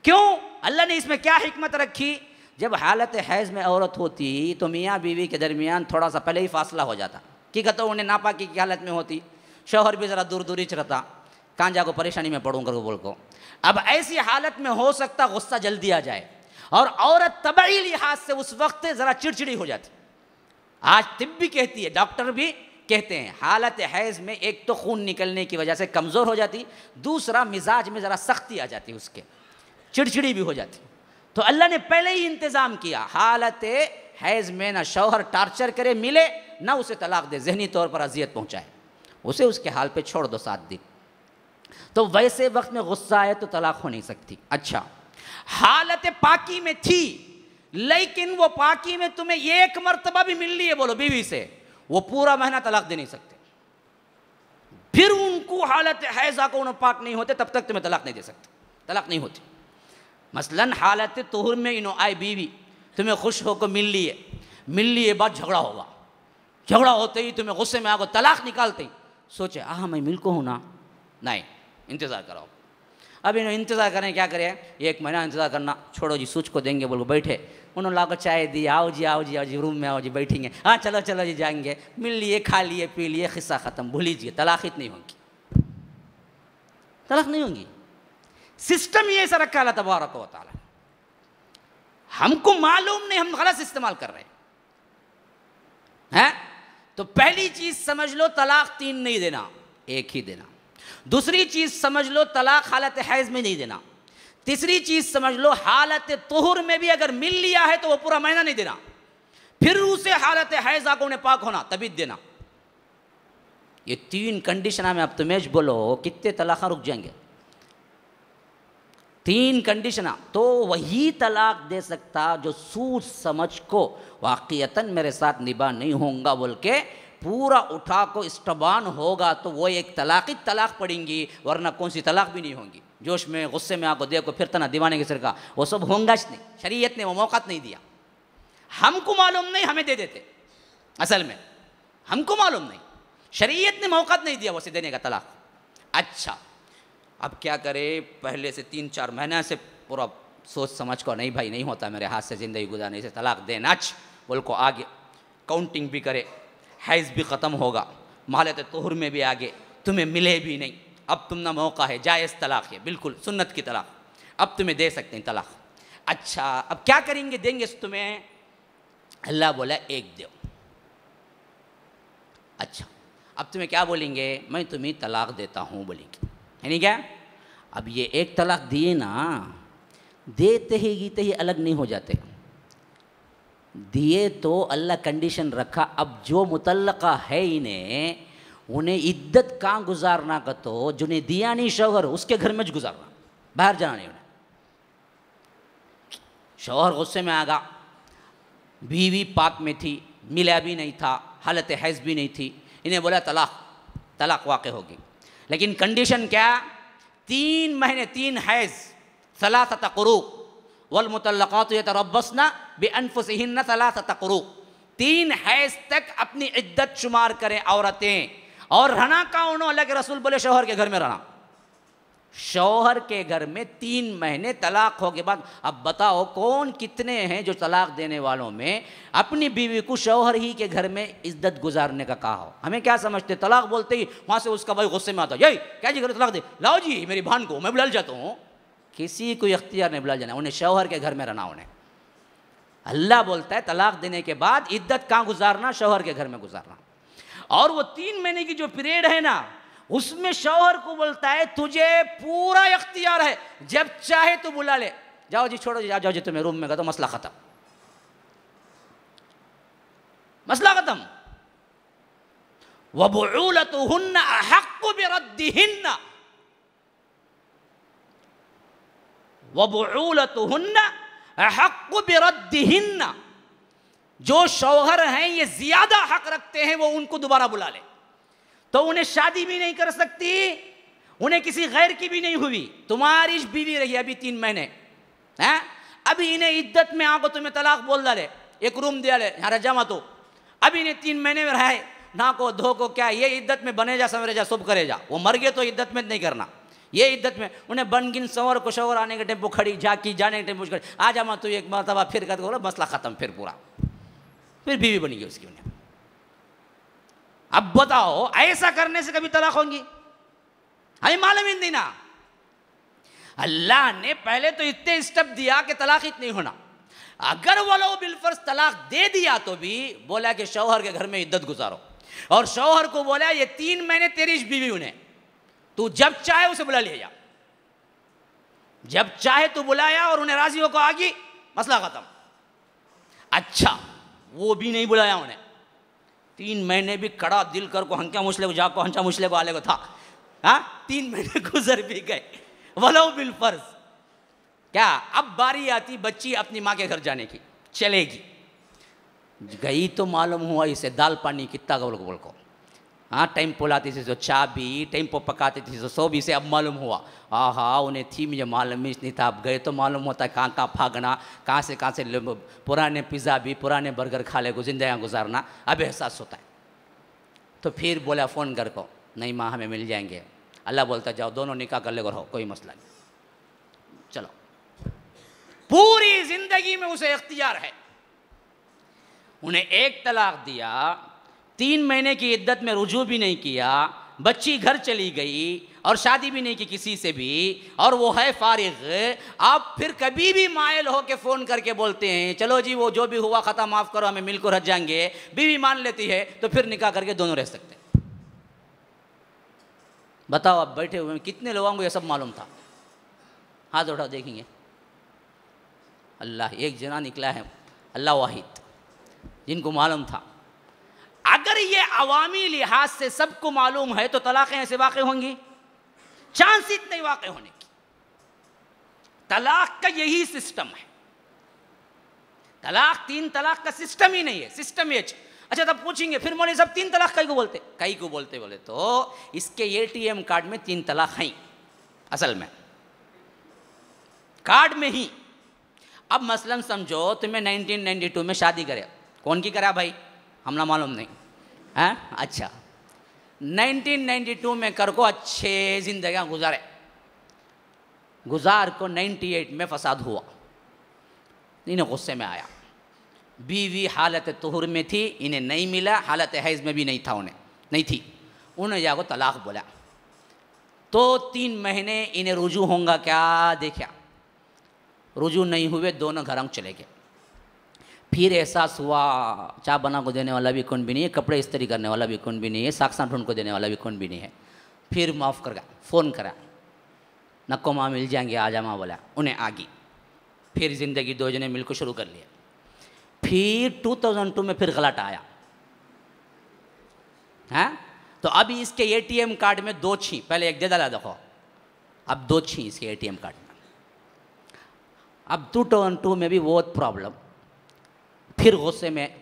क्यों? अल्लाह ने इसमें क्या हिकमत रखी? जब हालत हैज में औरत होती तो मियाँ बीवी के दरमियान थोड़ा सा पहले ही फासला हो जाता, कि कहते उन्हें नापाकी की हालत में होती, शौहर भी ज़रा दूर दूरी च रहता, कहाँ जाको परेशानी में पड़ूंगा बोल को। अब ऐसी हालत में हो सकता गुस्सा जल्दी आ जाए, और औरत तबई लिहाज से उस वक्त ज़रा चिड़चिड़ी हो जाती। आज तिब भी कहती है, डॉक्टर भी कहते हैं, हालत हैज़ में एक तो खून निकलने की वजह से कमज़ोर हो जाती, दूसरा मिजाज में ज़रा सख्ती आ जाती, उसके चिड़चिड़ी भी हो जाती। तो अल्लाह ने पहले ही इंतज़ाम किया, हालत हैज़ में ना शौहर टार्चर करे, मिले ना उसे तलाक दे, जहनी तौर पर अजियत पहुँचाए, उसे उसके हाल पे छोड़ दो 7 दिन। तो वैसे वक्त में गुस्सा आए तो तलाक हो नहीं सकती। अच्छा, हालत पाकी में थी, लेकिन वो पाकी में तुम्हें 1 मरतबा भी मिल ली है बोलो बीवी से, वो पूरा महीना तलाक दे नहीं सकते। फिर उनको हालत हैज़ा को उन्हें पाक नहीं होते तब तक तुम्हें तलाक नहीं दे सकते, तलाक नहीं होती। मसलन हालत तुहुर में इनो आए बीवी, तुम्हें खुश होकर मिल लिए बाद झगड़ा होगा, झगड़ा होते ही तुम्हें गुस्से में आकर तलाक निकालते ही सोचे मैं मिल को हूँ ना, नहीं इंतज़ार कराओ। अब इन्होंने इंतज़ार करें, क्या करें, 1 महीना इंतज़ार करना, छोड़ो जी सूच को देंगे बोलो, बैठे उन्होंने लाकर चाय दी, आओ जी रूम में आओ जी, बैठेंगे, हाँ चलो जी जाएंगे, मिल लिए, खा लिए, पी लिए, किस्सा ख़त्म, भूल लीजिए, तलाक़ नहीं होगी, तलाक़ नहीं होगी। सिस्टम ये ऐसा रखा अल्लाह तबारक व तआला, हमको मालूम नहीं, हम गलत इस्तेमाल कर रहे हैं। तो पहली चीज़ समझ लो, तलाक़ 3 नहीं देना, 1 ही देना। दूसरी चीज़ समझ लो, तलाक़ हालत हैज़ में नहीं देना। तीसरी चीज़ समझ लो, हालत तुहुर में भी अगर मिल लिया है तो वो पूरा महीना नहीं देना, फिर उसे हालत हैज़ा को उन्हें पाक होना तभी देना। ये 3 कंडीशन में अब तुम्हें बोलो कितने तलाक़ रुक जाएंगे? 3 कंडीशन, तो वही तलाक दे सकता जो सोच समझ को वाक़ियतन मेरे साथ निभा नहीं होगा बोल के पूरा उठा को इस्टबान होगा, तो वो एक तलाक़ ही तलाक़ पड़ेंगी, वरना कौन सी तलाक़ भी नहीं होंगी। जोश में गुस्से में आको देखो फिर तना दीवाने के सिर का, वो सब होंगा नहीं। शरीयत ने वो मौका नहीं दिया, हमको मालूम नहीं, हमें दे देते। असल में हमको मालूम नहीं, शरीयत ने मौका नहीं दिया वैसे देने का तलाक़। अच्छा, अब क्या करे, पहले से 3-4 महीने से पूरा सोच समझ को, नहीं भाई नहीं होता मेरे हाथ से ज़िंदगी गुजारने से, तलाक़ देना बोल को आगे काउंटिंग भी करे, हैज़ भी ख़त्म होगा, मालत तुहुर में भी आगे तुम्हें मिले भी नहीं, अब तुम ना मौका है, जायज़ तलाक़ है, बिल्कुल सुन्नत की तलाक़, अब तुम्हें दे सकते हैं तलाक़। अच्छा, अब क्या करेंगे, देंगे तुम्हें? अल्लाह बोला 1 दो। अच्छा, अब तुम्हें क्या बोलेंगे, मैं तुम्हें तलाक़ देता हूँ बोलेंगे, है नहीं क्या? अब ये 1 तलाक़ दिए ना, देते ही अलग नहीं हो जाते, दिए तो अल्लाह कंडीशन रखा, अब जो मुतल्लका है इन्हें, उन्हें इद्दत कहाँ गुजारना का, तो जिन्हें दिया नहीं शौहर उसके घर में ज गुजारना, बाहर जाना नहीं उन्हें। शौहर गुस्से में आ गया, बीवी पाक में थी, मिला भी नहीं था, हालत हैज़ भी नहीं थी, इन्हें बोला तलाक़ वाक़ होगी, लेकिन कंडीशन क्या? 3 महीने, 3 हैज़, 3 क़ुरूक़, वल मुतल्लक़ातु यतरब्बस्ना बिअन्फुसिहिन्ना 3 क़ुरूक़, 3 हैज़ तक अपनी इद्दत शुमार करें औरतें। और रहना कहाँ उन्होंने, अल्लाह के रसूल बोले शौहर के घर में रहना, शौहर के घर में 3 महीने तलाक़ हो के बाद। अब बताओ कौन कितने हैं जो तलाक़ देने वालों में अपनी बीवी को शौहर ही के घर में इज्जत गुजारने का कहा हो? हमें क्या समझते, तलाक़ बोलते ही वहाँ से उसका भाई गुस्से में आता, यही क्या जी तलाक़ दे, लाओ जी मेरी बहन को, मैं बुला जाता हूँ। किसी को इख्तियार नहीं बुला जाना, उन्हें शौहर के घर में रहना, उन्हें अल्लाह बोलता है तलाक देने के बाद इद्दत कहाँ गुजारना, शौहर के घर में गुजारना। और वो 3 महीने की जो पीरियड है ना, उसमें शौहर को बोलता है तुझे पूरा इख्तियार है, जब चाहे तो बुला ले, जाओ जी छोड़ो जी, जाओ जी तुम्हें रूम में गए तो मसला खत्म, मसला खत्म। वबुऊलतुहुन्ना अहक्कु बिरद्दिहिन्ना, वबुऊलतुहुन्ना अहक्कु बिरद्दिहिन्ना, जो शौहर हैं ये ज्यादा हक रखते हैं वो उनको दोबारा बुला ले। तो उन्हें शादी भी नहीं कर सकती, उन्हें किसी गैर की भी नहीं हुई, तुम्हारी बीवी रही अभी 3 महीने हैं, अभी इन्हें इद्दत में आको तुम्हें तलाक बोल डाले, एक रूम दिया ले यहाँ रजा मत हो, अभी इन्हें 3 महीने में रहे ना को धो को क्या, ये इद्दत में बने जा संवरे जा सब करे जा, वो मर गए तो इद्दत में नहीं करना, ये इद्दत में उन्हें बनगिन संवर को शौहर आने के टेम्पो खड़ी, झाकी जाने के टेम्पो खड़ी, आ जा मत तू एक मरतबा फिर कर बोला मसला खत्म, फिर पूरा, फिर बीवी बनी गई उसकी उन्हें। अब बताओ ऐसा करने से कभी तलाक होंगी? हमें मालूम ही नहीं ना। अल्लाह ने पहले तो इतने स्टेप दिया कि तलाक ही नहीं होना, अगर वलो बिलफर्ज तलाक दे दिया तो भी बोला कि शौहर के घर में इद्दत गुजारो, और शौहर को बोला ये 3 महीने तेरी बीवी, उन्हें तू जब चाहे उसे बुला लिया, जब चाहे तू बुलाया और उन्हें राजी होकर आ गई, मसला खत्म। अच्छा वो भी नहीं बुलाया उन्हें, 3 महीने भी कड़ा दिल कर को हंका मुसले को जाको हंचा मुसले को आले को था, हाँ 3 महीने गुजर भी गए वलो बिलफर्ज, क्या अब बारी आती बच्ची अपनी माँ के घर जाने की, चलेगी, गई तो मालूम हुआ इसे दाल पानी कितना गोल गोल को, हाँ टेम्पो लाती थी तो चाबी, टेम्पो पकाती थी तो सब, इसे अब मालूम हुआ, हाँ उन्हें थी मुझे मालूम ही नहीं था, अब गए तो मालूम होता है कहाँ कहाँ भागना, कहाँ से पुराने पिज़्ज़ा भी पुराने बर्गर खा ले को जिंदगी गुजारना, अब एहसास होता है। तो फिर बोला फ़ोन कर को, नहीं माँ हमें मिल जाएंगे, अल्लाह बोलता जाओ दोनों निकाह कर ले रहो, कोई मसला नहीं, चलो पूरी जिंदगी में उसे इख्तियार है। उन्हें एक तलाक दिया, 3 महीने की इद्दत में रुजू भी नहीं किया, बच्ची घर चली गई और शादी भी नहीं की किसी से भी, और वो है फारिग। आप फिर कभी भी मायल हो के फ़ोन करके बोलते हैं चलो जी वो जो भी हुआ ख़त्म, माफ़ करो हमें मिलकर रह जाएंगे, बीवी मान लेती है तो फिर निकाह करके दोनों रह सकते हैं। बताओ आप बैठे हुए कितने लोगों को ये सब मालूम था? हाथ उठाओ देखेंगे। अल्लाह, एक जना निकला है अल्लाह वाहिद जिनको मालूम था। अगर ये अवामी लिहाज से सबको मालूम है तो तलाक़ें ऐसे वाक़ होंगी? चांस ही नहीं वाक़ होने की। तलाक का यही सिस्टम है, तलाक 3 तलाक का सिस्टम ही नहीं है, सिस्टम ये। अच्छा तब पूछेंगे फिर मौलवी साहब 3 तलाक कई को बोलते? कई को बोलते बोले तो इसके ATM कार्ड में 3 तलाक हैं असल में, कार्ड में ही। अब मसलन समझो तुम्हें 1992 में शादी करे, कौन की करा भाई हमला मालूम नहीं है, अच्छा 1992 में कर को अच्छे जिंदगियां गुजारे, गुजार को 98 में फसाद हुआ, इन्हें गुस्से में आया, बीवी हालत तुहुर में थी, इन्हें नहीं मिला, हालत हैज़ में भी नहीं था, उन्हें नहीं थी, उन्हें जाको तलाक बोला, तो 3 महीने इन्हें रुजू होगा क्या? देखा रुजू नहीं हुए, दोनों घरों चले गए। फिर एहसास हुआ चाय बना को देने वाला भी कौन भी नहीं है, कपड़े इस्त्री करने वाला भी कौन भी नहीं है, साक्सा ढूंढ को देने वाला भी कौन भी नहीं है। फिर माफ़ कर गया, फ़ोन करा, नको माँ मिल जाएंगे आ जा माँ बोला, उन्हें आ गई। फिर ज़िंदगी 2 जने मिलकर शुरू कर लिया। फिर 2002 में फिर गलत आया है, तो अभी इसके ATM कार्ड में 2 छी, पहले 1 दे डाला देखो, अब 2 छी इसके ATM कार्ड में। अब 2002 में भी बहुत प्रॉब्लम, फिर गुस्से में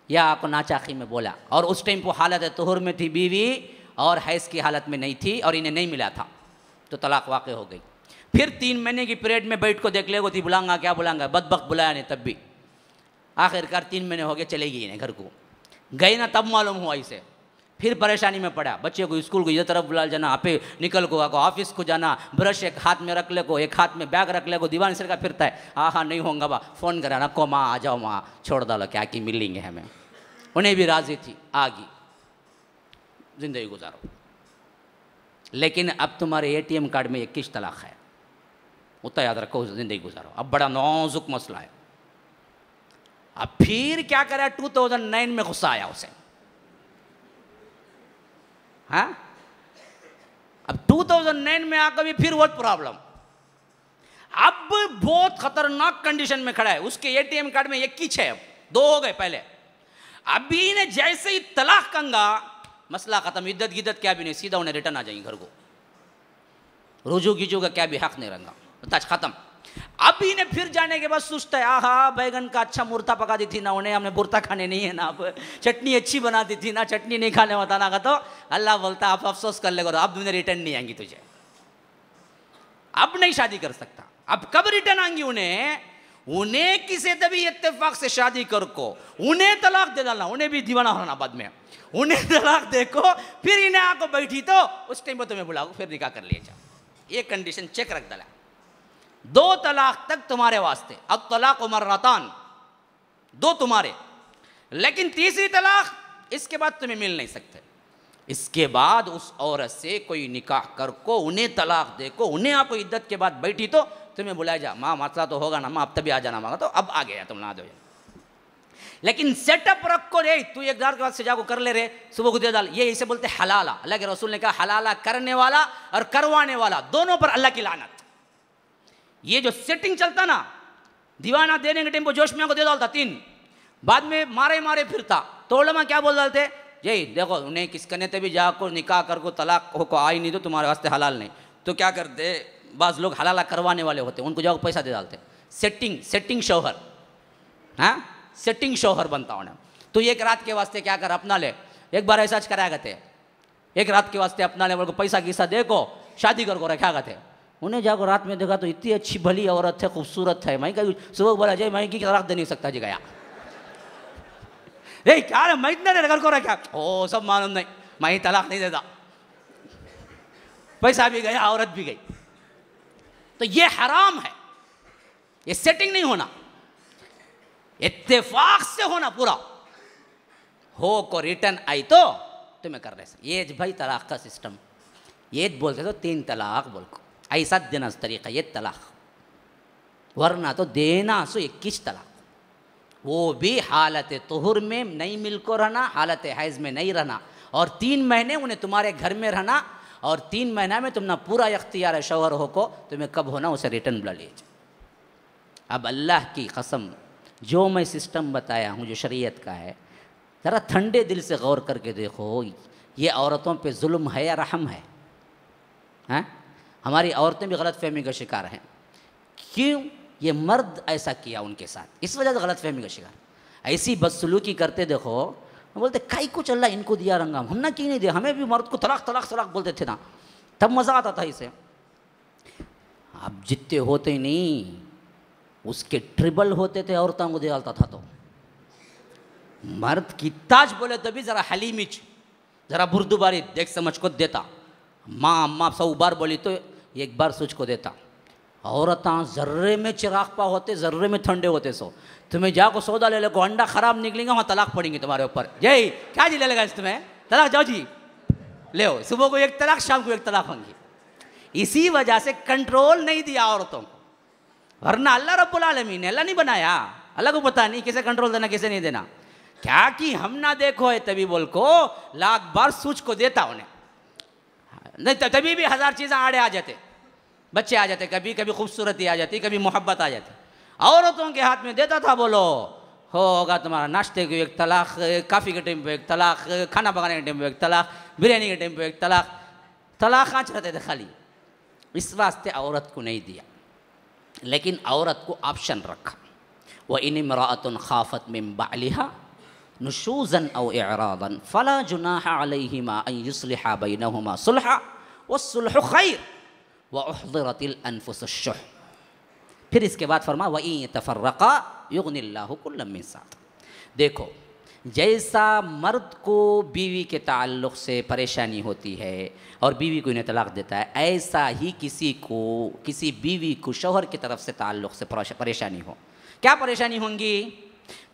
या आपको नाचाखी में बोला, और उस टाइम वो हालत तुहुर में थी बीवी और हैज़ की हालत में नहीं थी और इन्हें नहीं मिला था, तो तलाक वाक़ हो गई। फिर 3 महीने की पीरियड में बैठ को देख लेगो थी, बुलाऊंगा क्या बुलाऊंगा, बदबख्त बुलाया नहीं तब भी, आखिरकार 3 महीने हो गए चले गई इन्हें घर को, गई ना तब मालूम हुआ इसे, फिर परेशानी में पड़ा, बच्चे को स्कूल को इधर तरफ बुला जाना, आपे निकल को आको ऑफिस को जाना, ब्रश एक हाथ में रख ले को, एक हाथ में बैग रख ले को, दीवान सिर का फिरता है, हाँ नहीं होगा बा, फ़ोन करा ना को माँ आ जाओ माँ छोड़ डालो क्या कि मिलेंगे हमें, उन्हें भी राज़ी थी, आ गई, ज़िंदगी गुजारो। लेकिन अब तुम्हारे ATM कार्ड में 21 तलाक है, उतना याद रखो, ज़िंदगी गुजारो। अब बड़ा नाजुक मसला है, अब फिर क्या करा, 2009 में गुस्सा आया उसे। हाँ, अब 2009 में आकर भी फिर बहुत प्रॉब्लम, अब बहुत खतरनाक कंडीशन में खड़ा है। उसके एटीएम कार्ड में 21 है, अब 2 हो गए पहले। अभी ने जैसे ही तलाक कंगा, मसला खत्म, इद्दत गिद्दत क्या भी नहीं, सीधा उन्हें रिटर्न आ जाएंगे घर को, रुजू गिजू का क्या भी हक नहीं रंगा, बस खत्म। अभी ने फिर जाने के बाद सोचता है, आहा बैगन का अच्छा मुर्ता पका दी थी ना उन्हें, हमने बुरता खाने नहीं है ना, अब चटनी अच्छी बना दी थी ना, चटनी नहीं खाने बताना का, तो अल्लाह बोलता आप अफसोस कर लेगा, अब उन्हें रिटर्न नहीं आएंगी तुझे, अब नहीं शादी कर सकता। अब कब रिटर्न आएंगी उन्हें किसी तभी इत्तेफाक से शादी कर को उन्हें तलाक दे डालना, उन्हें भी दीवाना होना बाद में, उन्हें तलाक देखो, फिर इन्हें आको बैठी तो उस टाइम पर तुम्हें बुलाओ, फिर निकाह कर लिया जाओ। ये कंडीशन चेक रख डाला। 2 तलाक तक तुम्हारे वास्ते, अब तलाक मर्रतान, 2 तुम्हारे, लेकिन तीसरी तलाक इसके बाद तुम्हें मिल नहीं सकते। इसके बाद उस औरत से कोई निकाह कर को उन्हें तलाक दे को उन्हें आपको इद्दत के बाद बैठी तो तुम्हें बुलाया जा, माँ मसला तो होगा ना माँ, अब तभी आ जाना मांगा, तो अब आ गया तुम ना दो। लेकिन सेटअप रख को रे, तू एक दार के बाद सजा को कर ले रे, सुबह को दे डाल, ये इसे बोलते हलाला। अल्लाह के रसूल ने कहा हलाला करने वाला और करवाने वाला दोनों पर अल्लाह की लानत। ये जो सेटिंग चलता ना, दीवाना देने के टाइम को जोश में को दे डालता 3, बाद में मारे मारे फिरता, तो उलमा क्या बोल डालते, यही देखो उन्हें किस करने तभी जाको निकाह कर को तलाक हो को आई नहीं तो तुम्हारे वास्ते हलाल नहीं, तो क्या करते बाज़ लोग हलाला करवाने वाले होते, उनको जाओ पैसा दे डालते, सेटिंग शौहर, हाँ सेटिंग शौहर बनता उन्हें। तो एक रात के वास्ते क्या कर अपना ले, एक बार ऐसा कराया करते, एक रात के वास्ते अपना ले, बोल को पैसा किसा देखो शादी कर को रखा करते। उन्हें जाकर रात में देखा तो इतनी अच्छी भली औरत है, खूबसूरत है, मैं कहीं सुबह बोला जाए मैं की तलाक दे नहीं सकता जी गया, ए क्या मैं इतना घर को रखा, ओ सब मालूम नहीं, मैं ही तलाक नहीं देता, पैसा भी गया औरत भी गई। तो ये हराम है, ये सेटिंग नहीं होना, इत्तेफाक से होना पूरा हो को रिटर्न आई तो तुम्हें कर रहे। ये भाई तलाक का सिस्टम, ये बोलते तो 3 तलाक बोल को ऐसा देना तरीका, ये तलाक, वरना तो देना सो 21 तलाक, वो भी हालत तुहुर में नहीं मिल को रहना, हालत हैज़ में नहीं रहना, और 3 महीने उन्हें तुम्हारे घर में रहना, और 3 महीना में तुम ना पूरा इख्तियार है शौहर हो को, तुम्हें कब होना उसे रिटर्न बुला लीजिए। अब अल्लाह की कसम, जो मैं सिस्टम बताया हूँ जो शरीयत का है, ज़रा ठंडे दिल से गौर करके देखो, ये औरतों पे जुल्म है या रहम है? हैं? हमारी औरतें भी गलतफहमी का शिकार हैं। क्यों? ये मर्द ऐसा किया उनके साथ, इस वजह से गलतफहमी का शिकार, ऐसी बदसलूकी करते देखो, बोलते काई कुछ अल्लाह इनको दिया रंगा, हमने क्यों नहीं दिया, हमें भी मर्द को तलाक तलाक तलाक बोलते थे ना, तब मज़ा आता था इसे। अब जितने होते ही नहीं, उसके ट्रिबल होते थे, औरतों को दे डालता था। तो मर्द की ताज बोले तभी ज़रा हलीमिच, ज़रा बुर्दुबारी देख समझ को देता, माँ अम्मा 100 बार बोली तो 1 बार सोच को देता। औरतां जर्रे में चिराग पा होते, जर्रे में ठंडे होते। सो तुम्हें जाको सौदा ले लो, अंडा खराब निकलेंगे, वहाँ तलाक पड़ेंगे तुम्हारे ऊपर, यही क्या जी ले लेगा इस तुम्हें तलाक, जाओ जी ले हो, सुबह को 1 तलाक, शाम को 1 तलाक होंगी। इसी वजह से कंट्रोल नहीं दिया औरतों को, वरना अल्लाह रब्बुल आलमीन ने, अल्लाह नहीं बनाया, अल्लाह को पता नहीं किसे कंट्रोल देना किसे नहीं देना। क्या कि हम ना देखो है तभी बोल को लाख बार सूझ को देता उन्हें, नहीं तभी भी 1000 चीज़ें आड़े आ जाते, बच्चे आ जाते, कभी कभी खूबसूरती आ जाती, कभी मोहब्बत आ जाती। औरतों के हाथ में देता था, बोलो होगा तुम्हारा नाश्ते को 1 तलाक, काफ़ी के टाइम पे 1 तलाक, खाना पकाने के टाइम पे 1 तलाक, बिरयानी के टाइम पे 1 तलाक, तलाक आँच रहते थे खाली। इस वास्ते औरत को नहीं दिया, लेकिन औरत को ऑप्शन रखा, व इन इमराअतुन खाफत मिन बालिहा नुशूज़न औ इरादन फला जुनाह अलैहिमा अन युस्लिहा बैनहुमा सुलहा वस्सुल्हु खैर व उहदिरतिल अनफुसुश्शुह। फिर इसके बाद फरमा व इन यतफर्रक़ा युग़निल्लाहु कुल्लम मिन सअत। देखो, जैसा मर्द को बीवी के ताल्लुक़ से परेशानी होती है और बीवी को इन्हें तलाक देता है, ऐसा ही किसी बीवी को शौहर की तरफ से ताल्लुक़ से परेशानी हो। क्या परेशानी होंगी?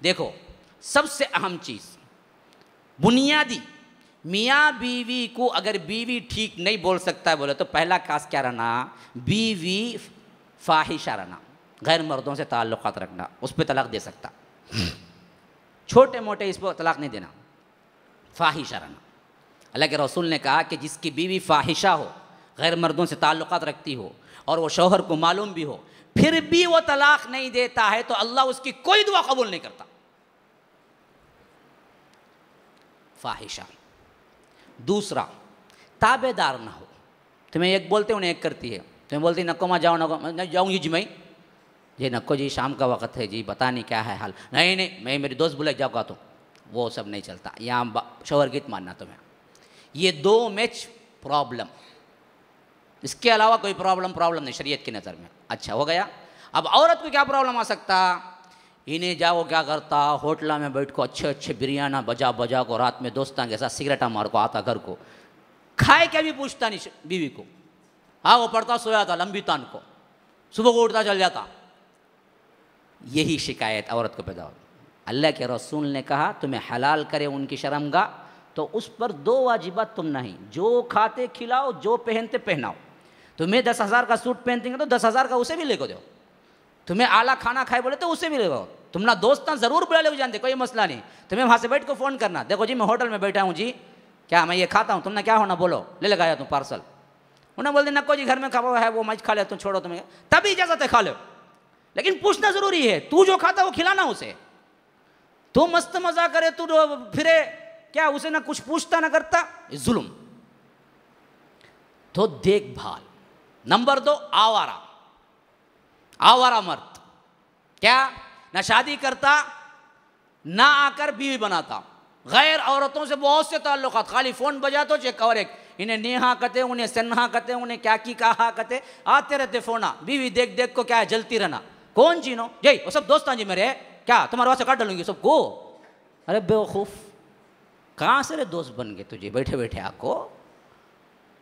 देखो, सबसे अहम चीज़ बुनियादी, मियाँ बीवी को अगर बीवी ठीक नहीं बोल सकता है बोले तो पहला कास क्या रहना? बीवी फाहिशा रहना, गैर मर्दों से ताल्लुक़ात रखना, उस पर तलाक दे सकता। छोटे मोटे इस पर तलाक नहीं देना, फाहिशा रहना। अल्लाह के रसूल ने कहा कि जिसकी बीवी फाहिशा हो, गैर मर्दों से ताल्लुकात रखती हो और वो शौहर को मालूम भी हो, फिर भी वो तलाक नहीं देता है तो अल्लाह उसकी कोई दुआ कबूल नहीं करता। फाहिशा। दूसरा, ताबेदार ना हो। तुम्हें एक बोलते उन्हें एक करती है, तुम्हें बोलती नको माँ जाओ, नको मैं जाऊँगी जी, मैं जी नको जी शाम का वक्त है जी, पता नहीं क्या है हाल, नहीं नहीं मैं मेरी दोस्त बुलाए जाऊँगा, तो वो सब नहीं चलता। यहाँ शौहर गीत मानना तुम्हें। ये दो मैच प्रॉब्लम, इसके अलावा कोई प्रॉब्लम नहीं शरीयत की नज़र में। अच्छा हो गया। अब औरत को क्या प्रॉब्लम आ सकता, इन्हें जाओ क्या करता, होटल में बैठ को अच्छे अच्छे बिरयाना बजा बजा को रात में दोस्तां के साथ सिगरेटा मार को आता घर को, खाए क्या भी पूछता नहीं बीवी को। हाँ वो पढ़ता सोया था लंबी तान को, सुबह को उठता चल जाता। यही शिकायत औरत को पैदा हो। अल्लाह के रसूल ने कहा तुम्हें हलाल करे उनकी शर्मगाह तो उस पर दो वाजिबात तुम नहीं, जो खाते खिलाओ, जो पहनते पहनाओ। तुम्हें 10,000 का सूट पहनते तो 10,000 का उसे भी लेकर दो। तुम्हें आला खाना खाए बोले तो उसे भी ले लो। तुम ना दोस्त ना ज़रूर बुला ले जानते, कोई मसला नहीं। तुम्हें वहाँ से बैठ को फ़ोन करना, देखो जी मैं होटल में बैठा हूँ जी, क्या मैं ये खाता हूँ, तुमने क्या होना बोलो, ले लगाया तुम पार्सल। उन्हें बोल दे नको जी घर में खावा है वो मैं खा ले, तुम छोड़ो, तुम्हें तभी इजाज़त है खा लो, लेकिन पूछना ज़रूरी है। तू जो खाता वो खिलाना उसे। तू मस्त मज़ा करे, तू फिरे क्या, उसे ना कुछ पूछता ना करता, जुल्म। तो देखभाल। नंबर 2, आवारा। आवारा मर्द क्या, ना शादी करता ना आकर बीवी बनाता, गैर औरतों से बहुत से ताल्लुकात, खाली फ़ोन बजा तो चेक और एक, इन्हें नेहा कहते, उन्हें सन्हा कहते, उन्हें क्या की कहा कहते, आते रहते फ़ोना। बीवी देख देख को क्या है जलती रहना, कौन चीनो जय वो सब दोस्त जी मेरे, क्या तुम्हारे वास्ते काट डालूंगी सबको। अरे बेवकूफ़, कहाँ से रे दोस्त बन गए तुझे बैठे बैठे आको,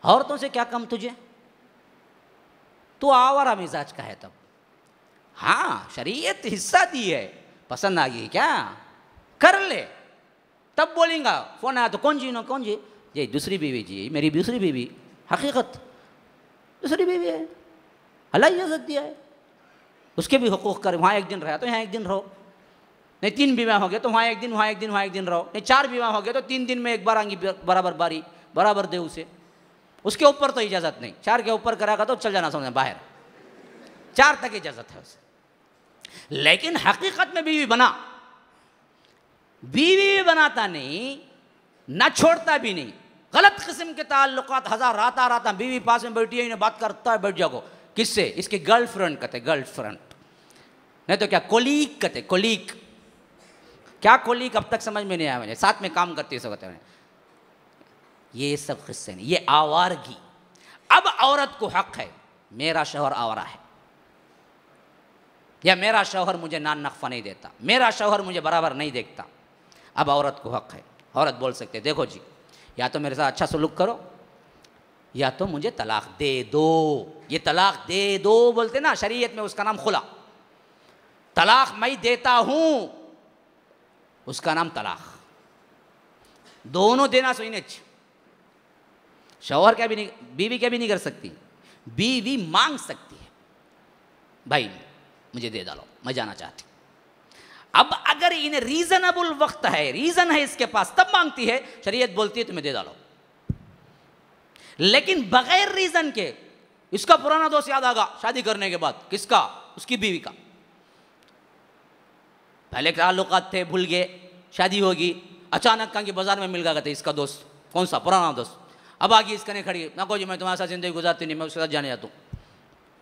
औरतों से क्या कम तुझे, तू आवारा मिजाज का है तब। हाँ शरीयत हिस्सा दी है, पसंद आ गई क्या कर ले, तब बोलेंगा। फ़ोन आया तो कौन जी नो, कौन जी जी दूसरी बीवी जी, मेरी दूसरी बीवी, हकीकत दूसरी बीवी है, अल्लाह इजाज़त दिया है, उसके भी हुकूक कर। वहाँ एक दिन रहा तो यहाँ एक दिन रहो, नहीं 3 बीवा हो गए तो वहाँ एक दिन, वहाँ एक दिन, वहाँ एक दिन रहो, नहीं 4 बीवा हो गए तो 3 दिन में एक बार आएंगी, बराबर बारी बराबर दे उसे। उसके ऊपर तो इजाज़त नहीं, 4 के ऊपर करागा तो चल जाना समझ बाहर, 4 तक इजाज़त है उसे। लेकिन हकीकत में बीवी बना, बीवी भी बनाता नहीं ना छोड़ता भी नहीं, गलत किस्म के ताल्लुकात हज़ार राता राता बीवी पास में बैठी है, इन्हें बात करता है बैठ जाओ, किससे, इसके गर्लफ्रेंड कहते, गर्लफ्रेंड नहीं तो क्या कोलीग कहते, कोलीग। क्या कोलीग अब तक समझ में नहीं आया मुझे, साथ में काम करती है सब कहते हैं। ये सब किस्से नहीं, ये आवारगी। अब औरत को हक है, मेरा शौहर आवारा है, या मेरा शौहर मुझे नान नफ़ा नहीं देता, मेरा शौहर मुझे बराबर नहीं देखता। अब औरत को हक है, औरत बोल सकते है देखो जी या तो मेरे साथ अच्छा सलूक करो या तो मुझे तलाक दे दो। ये तलाक दे दो बोलते ना शरीयत में, उसका नाम खुला। तलाक मैं देता हूं उसका नाम तलाक। दोनों देना सोने, शौहर क्या भी नहीं, बीवी क्या भी नहीं कर सकती, बीवी मांग सकती है भाई मुझे दे डालो मैं जाना चाहती। अब अगर इन्हें रीजनेबल वक्त है, रीजन है इसके पास, तब मांगती है, शरीयत बोलती है तुम्हें दे डालो। लेकिन बगैर रीजन के, इसका पुराना दोस्त याद आगा शादी करने के बाद, किसका, उसकी बीवी का, पहले ताल्लुकात थे भूल गए, शादी होगी, अचानक कहीं बाजार में मिल गया था इसका दोस्त, कौन सा पुराना दोस्त, अब आगे इसका नहीं खड़ी, ना को जी मैं तुम्हारे साथ जिंदगी गुजारती नहीं, मैं उसके साथ जाने जाता हूँ।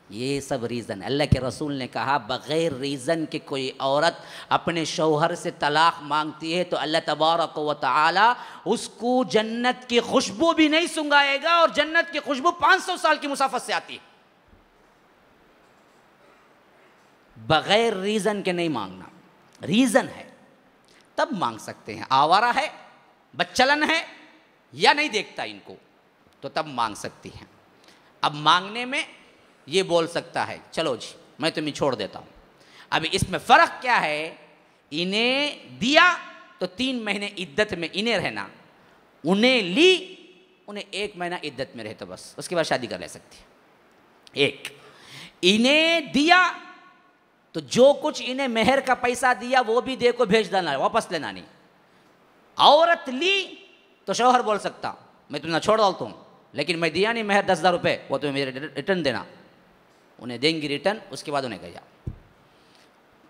ये सब रीज़न, अल्लाह के रसूल ने कहा बग़ैर रीज़न के कोई औरत अपने शौहर से तलाक़ मांगती है तो अल्लाह तबारक व तआला उसको जन्नत की खुशबू भी नहीं सुंघाएगा, और जन्नत की खुशबू 500 साल की मुसाफत से आती है। बग़ैर रीज़न के नहीं मांगना, रीज़न है तब मांग सकते हैं। आवारा है, बच्चलन है या नहीं देखता इनको, तो तब मांग सकती हैं। अब मांगने में ये बोल सकता है चलो जी मैं तुम्हें छोड़ देता हूँ। अब इसमें फ़र्क क्या है, इन्हें दिया तो 3 महीने इद्दत में इन्हें रहना, उन्हें ली उन्हें 1 महीना इद्दत में रहे तो बस, उसके बाद शादी कर ले सकती है। एक इन्हें दिया तो जो कुछ इन्हें मेहर का पैसा दिया वो भी दे को भेज देना, वापस लेना नहीं। औरत ली तो शौहर बोल सकता मैं तुम्हें छोड़ डालता हूँ, लेकिन मैं दिया नहीं मेहर 10,000 रुपये, वो तुम्हें मेरे रिटर्न देना। उन्हें देंगी रिटर्न, उसके बाद उन्हें कहा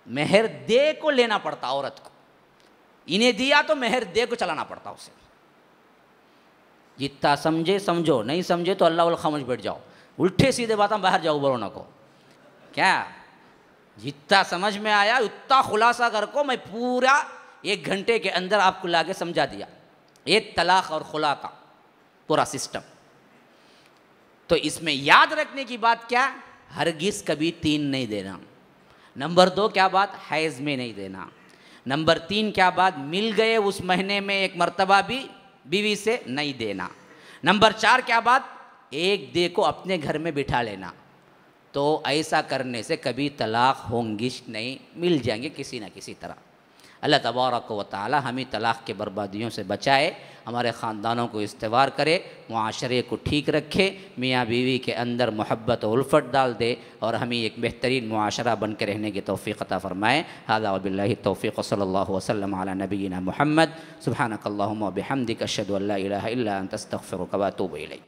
मेहर दे को लेना पड़ता औरत को। इन्हें दिया तो मेहर दे को चलाना पड़ता उसे। जितना समझे समझो, नहीं समझे तो अल्लाह वल्लाह खामोश बैठ जाओ, उल्टे सीधे बातें बाहर जाओ, बोलो ना को क्या। जितना समझ में आया उतना खुलासा कर को मैं पूरा 1 घंटे के अंदर आपको लाके समझा दिया, ये तलाक और खुला का पूरा सिस्टम। तो इसमें याद रखने की बात क्या, हरगिज़ कभी 3 नहीं देना। नंबर 2 क्या बात, हैज़ में नहीं देना। नंबर 3 क्या बात, मिल गए उस महीने में 1 मरतबा भी बीवी से नहीं देना। नंबर 4 क्या बात, एक दे को अपने घर में बिठा लेना। तो ऐसा करने से कभी तलाक होंगी नहीं, मिल जाएंगे किसी न किसी तरह। अल्लाह तबारक व तआला हमें तलाक़ के बर्बादियों से बचाए, हमारे ख़ानदानों को इस्तेवार करे, मुआशरे को ठीक रखे, मियाँ बीवी के अंदर मोहब्बत और उल्फत डाल दे और हमें एक बेहतरीन मुआशरा बन के रहने की तौफ़ीक़ अता फ़रमाए। हाज़ा वबिल्लाहि तौफ़ीक़ सल्लल्लाहु वसल्लम अला नबीना मुहम्मद। सुब्हानकल्लाहुम्मा व बिहम्दिका अशहदु अल्ला इलाहा इल्ला अंता अस्तग़फ़िरुका व अतूबु इलैक।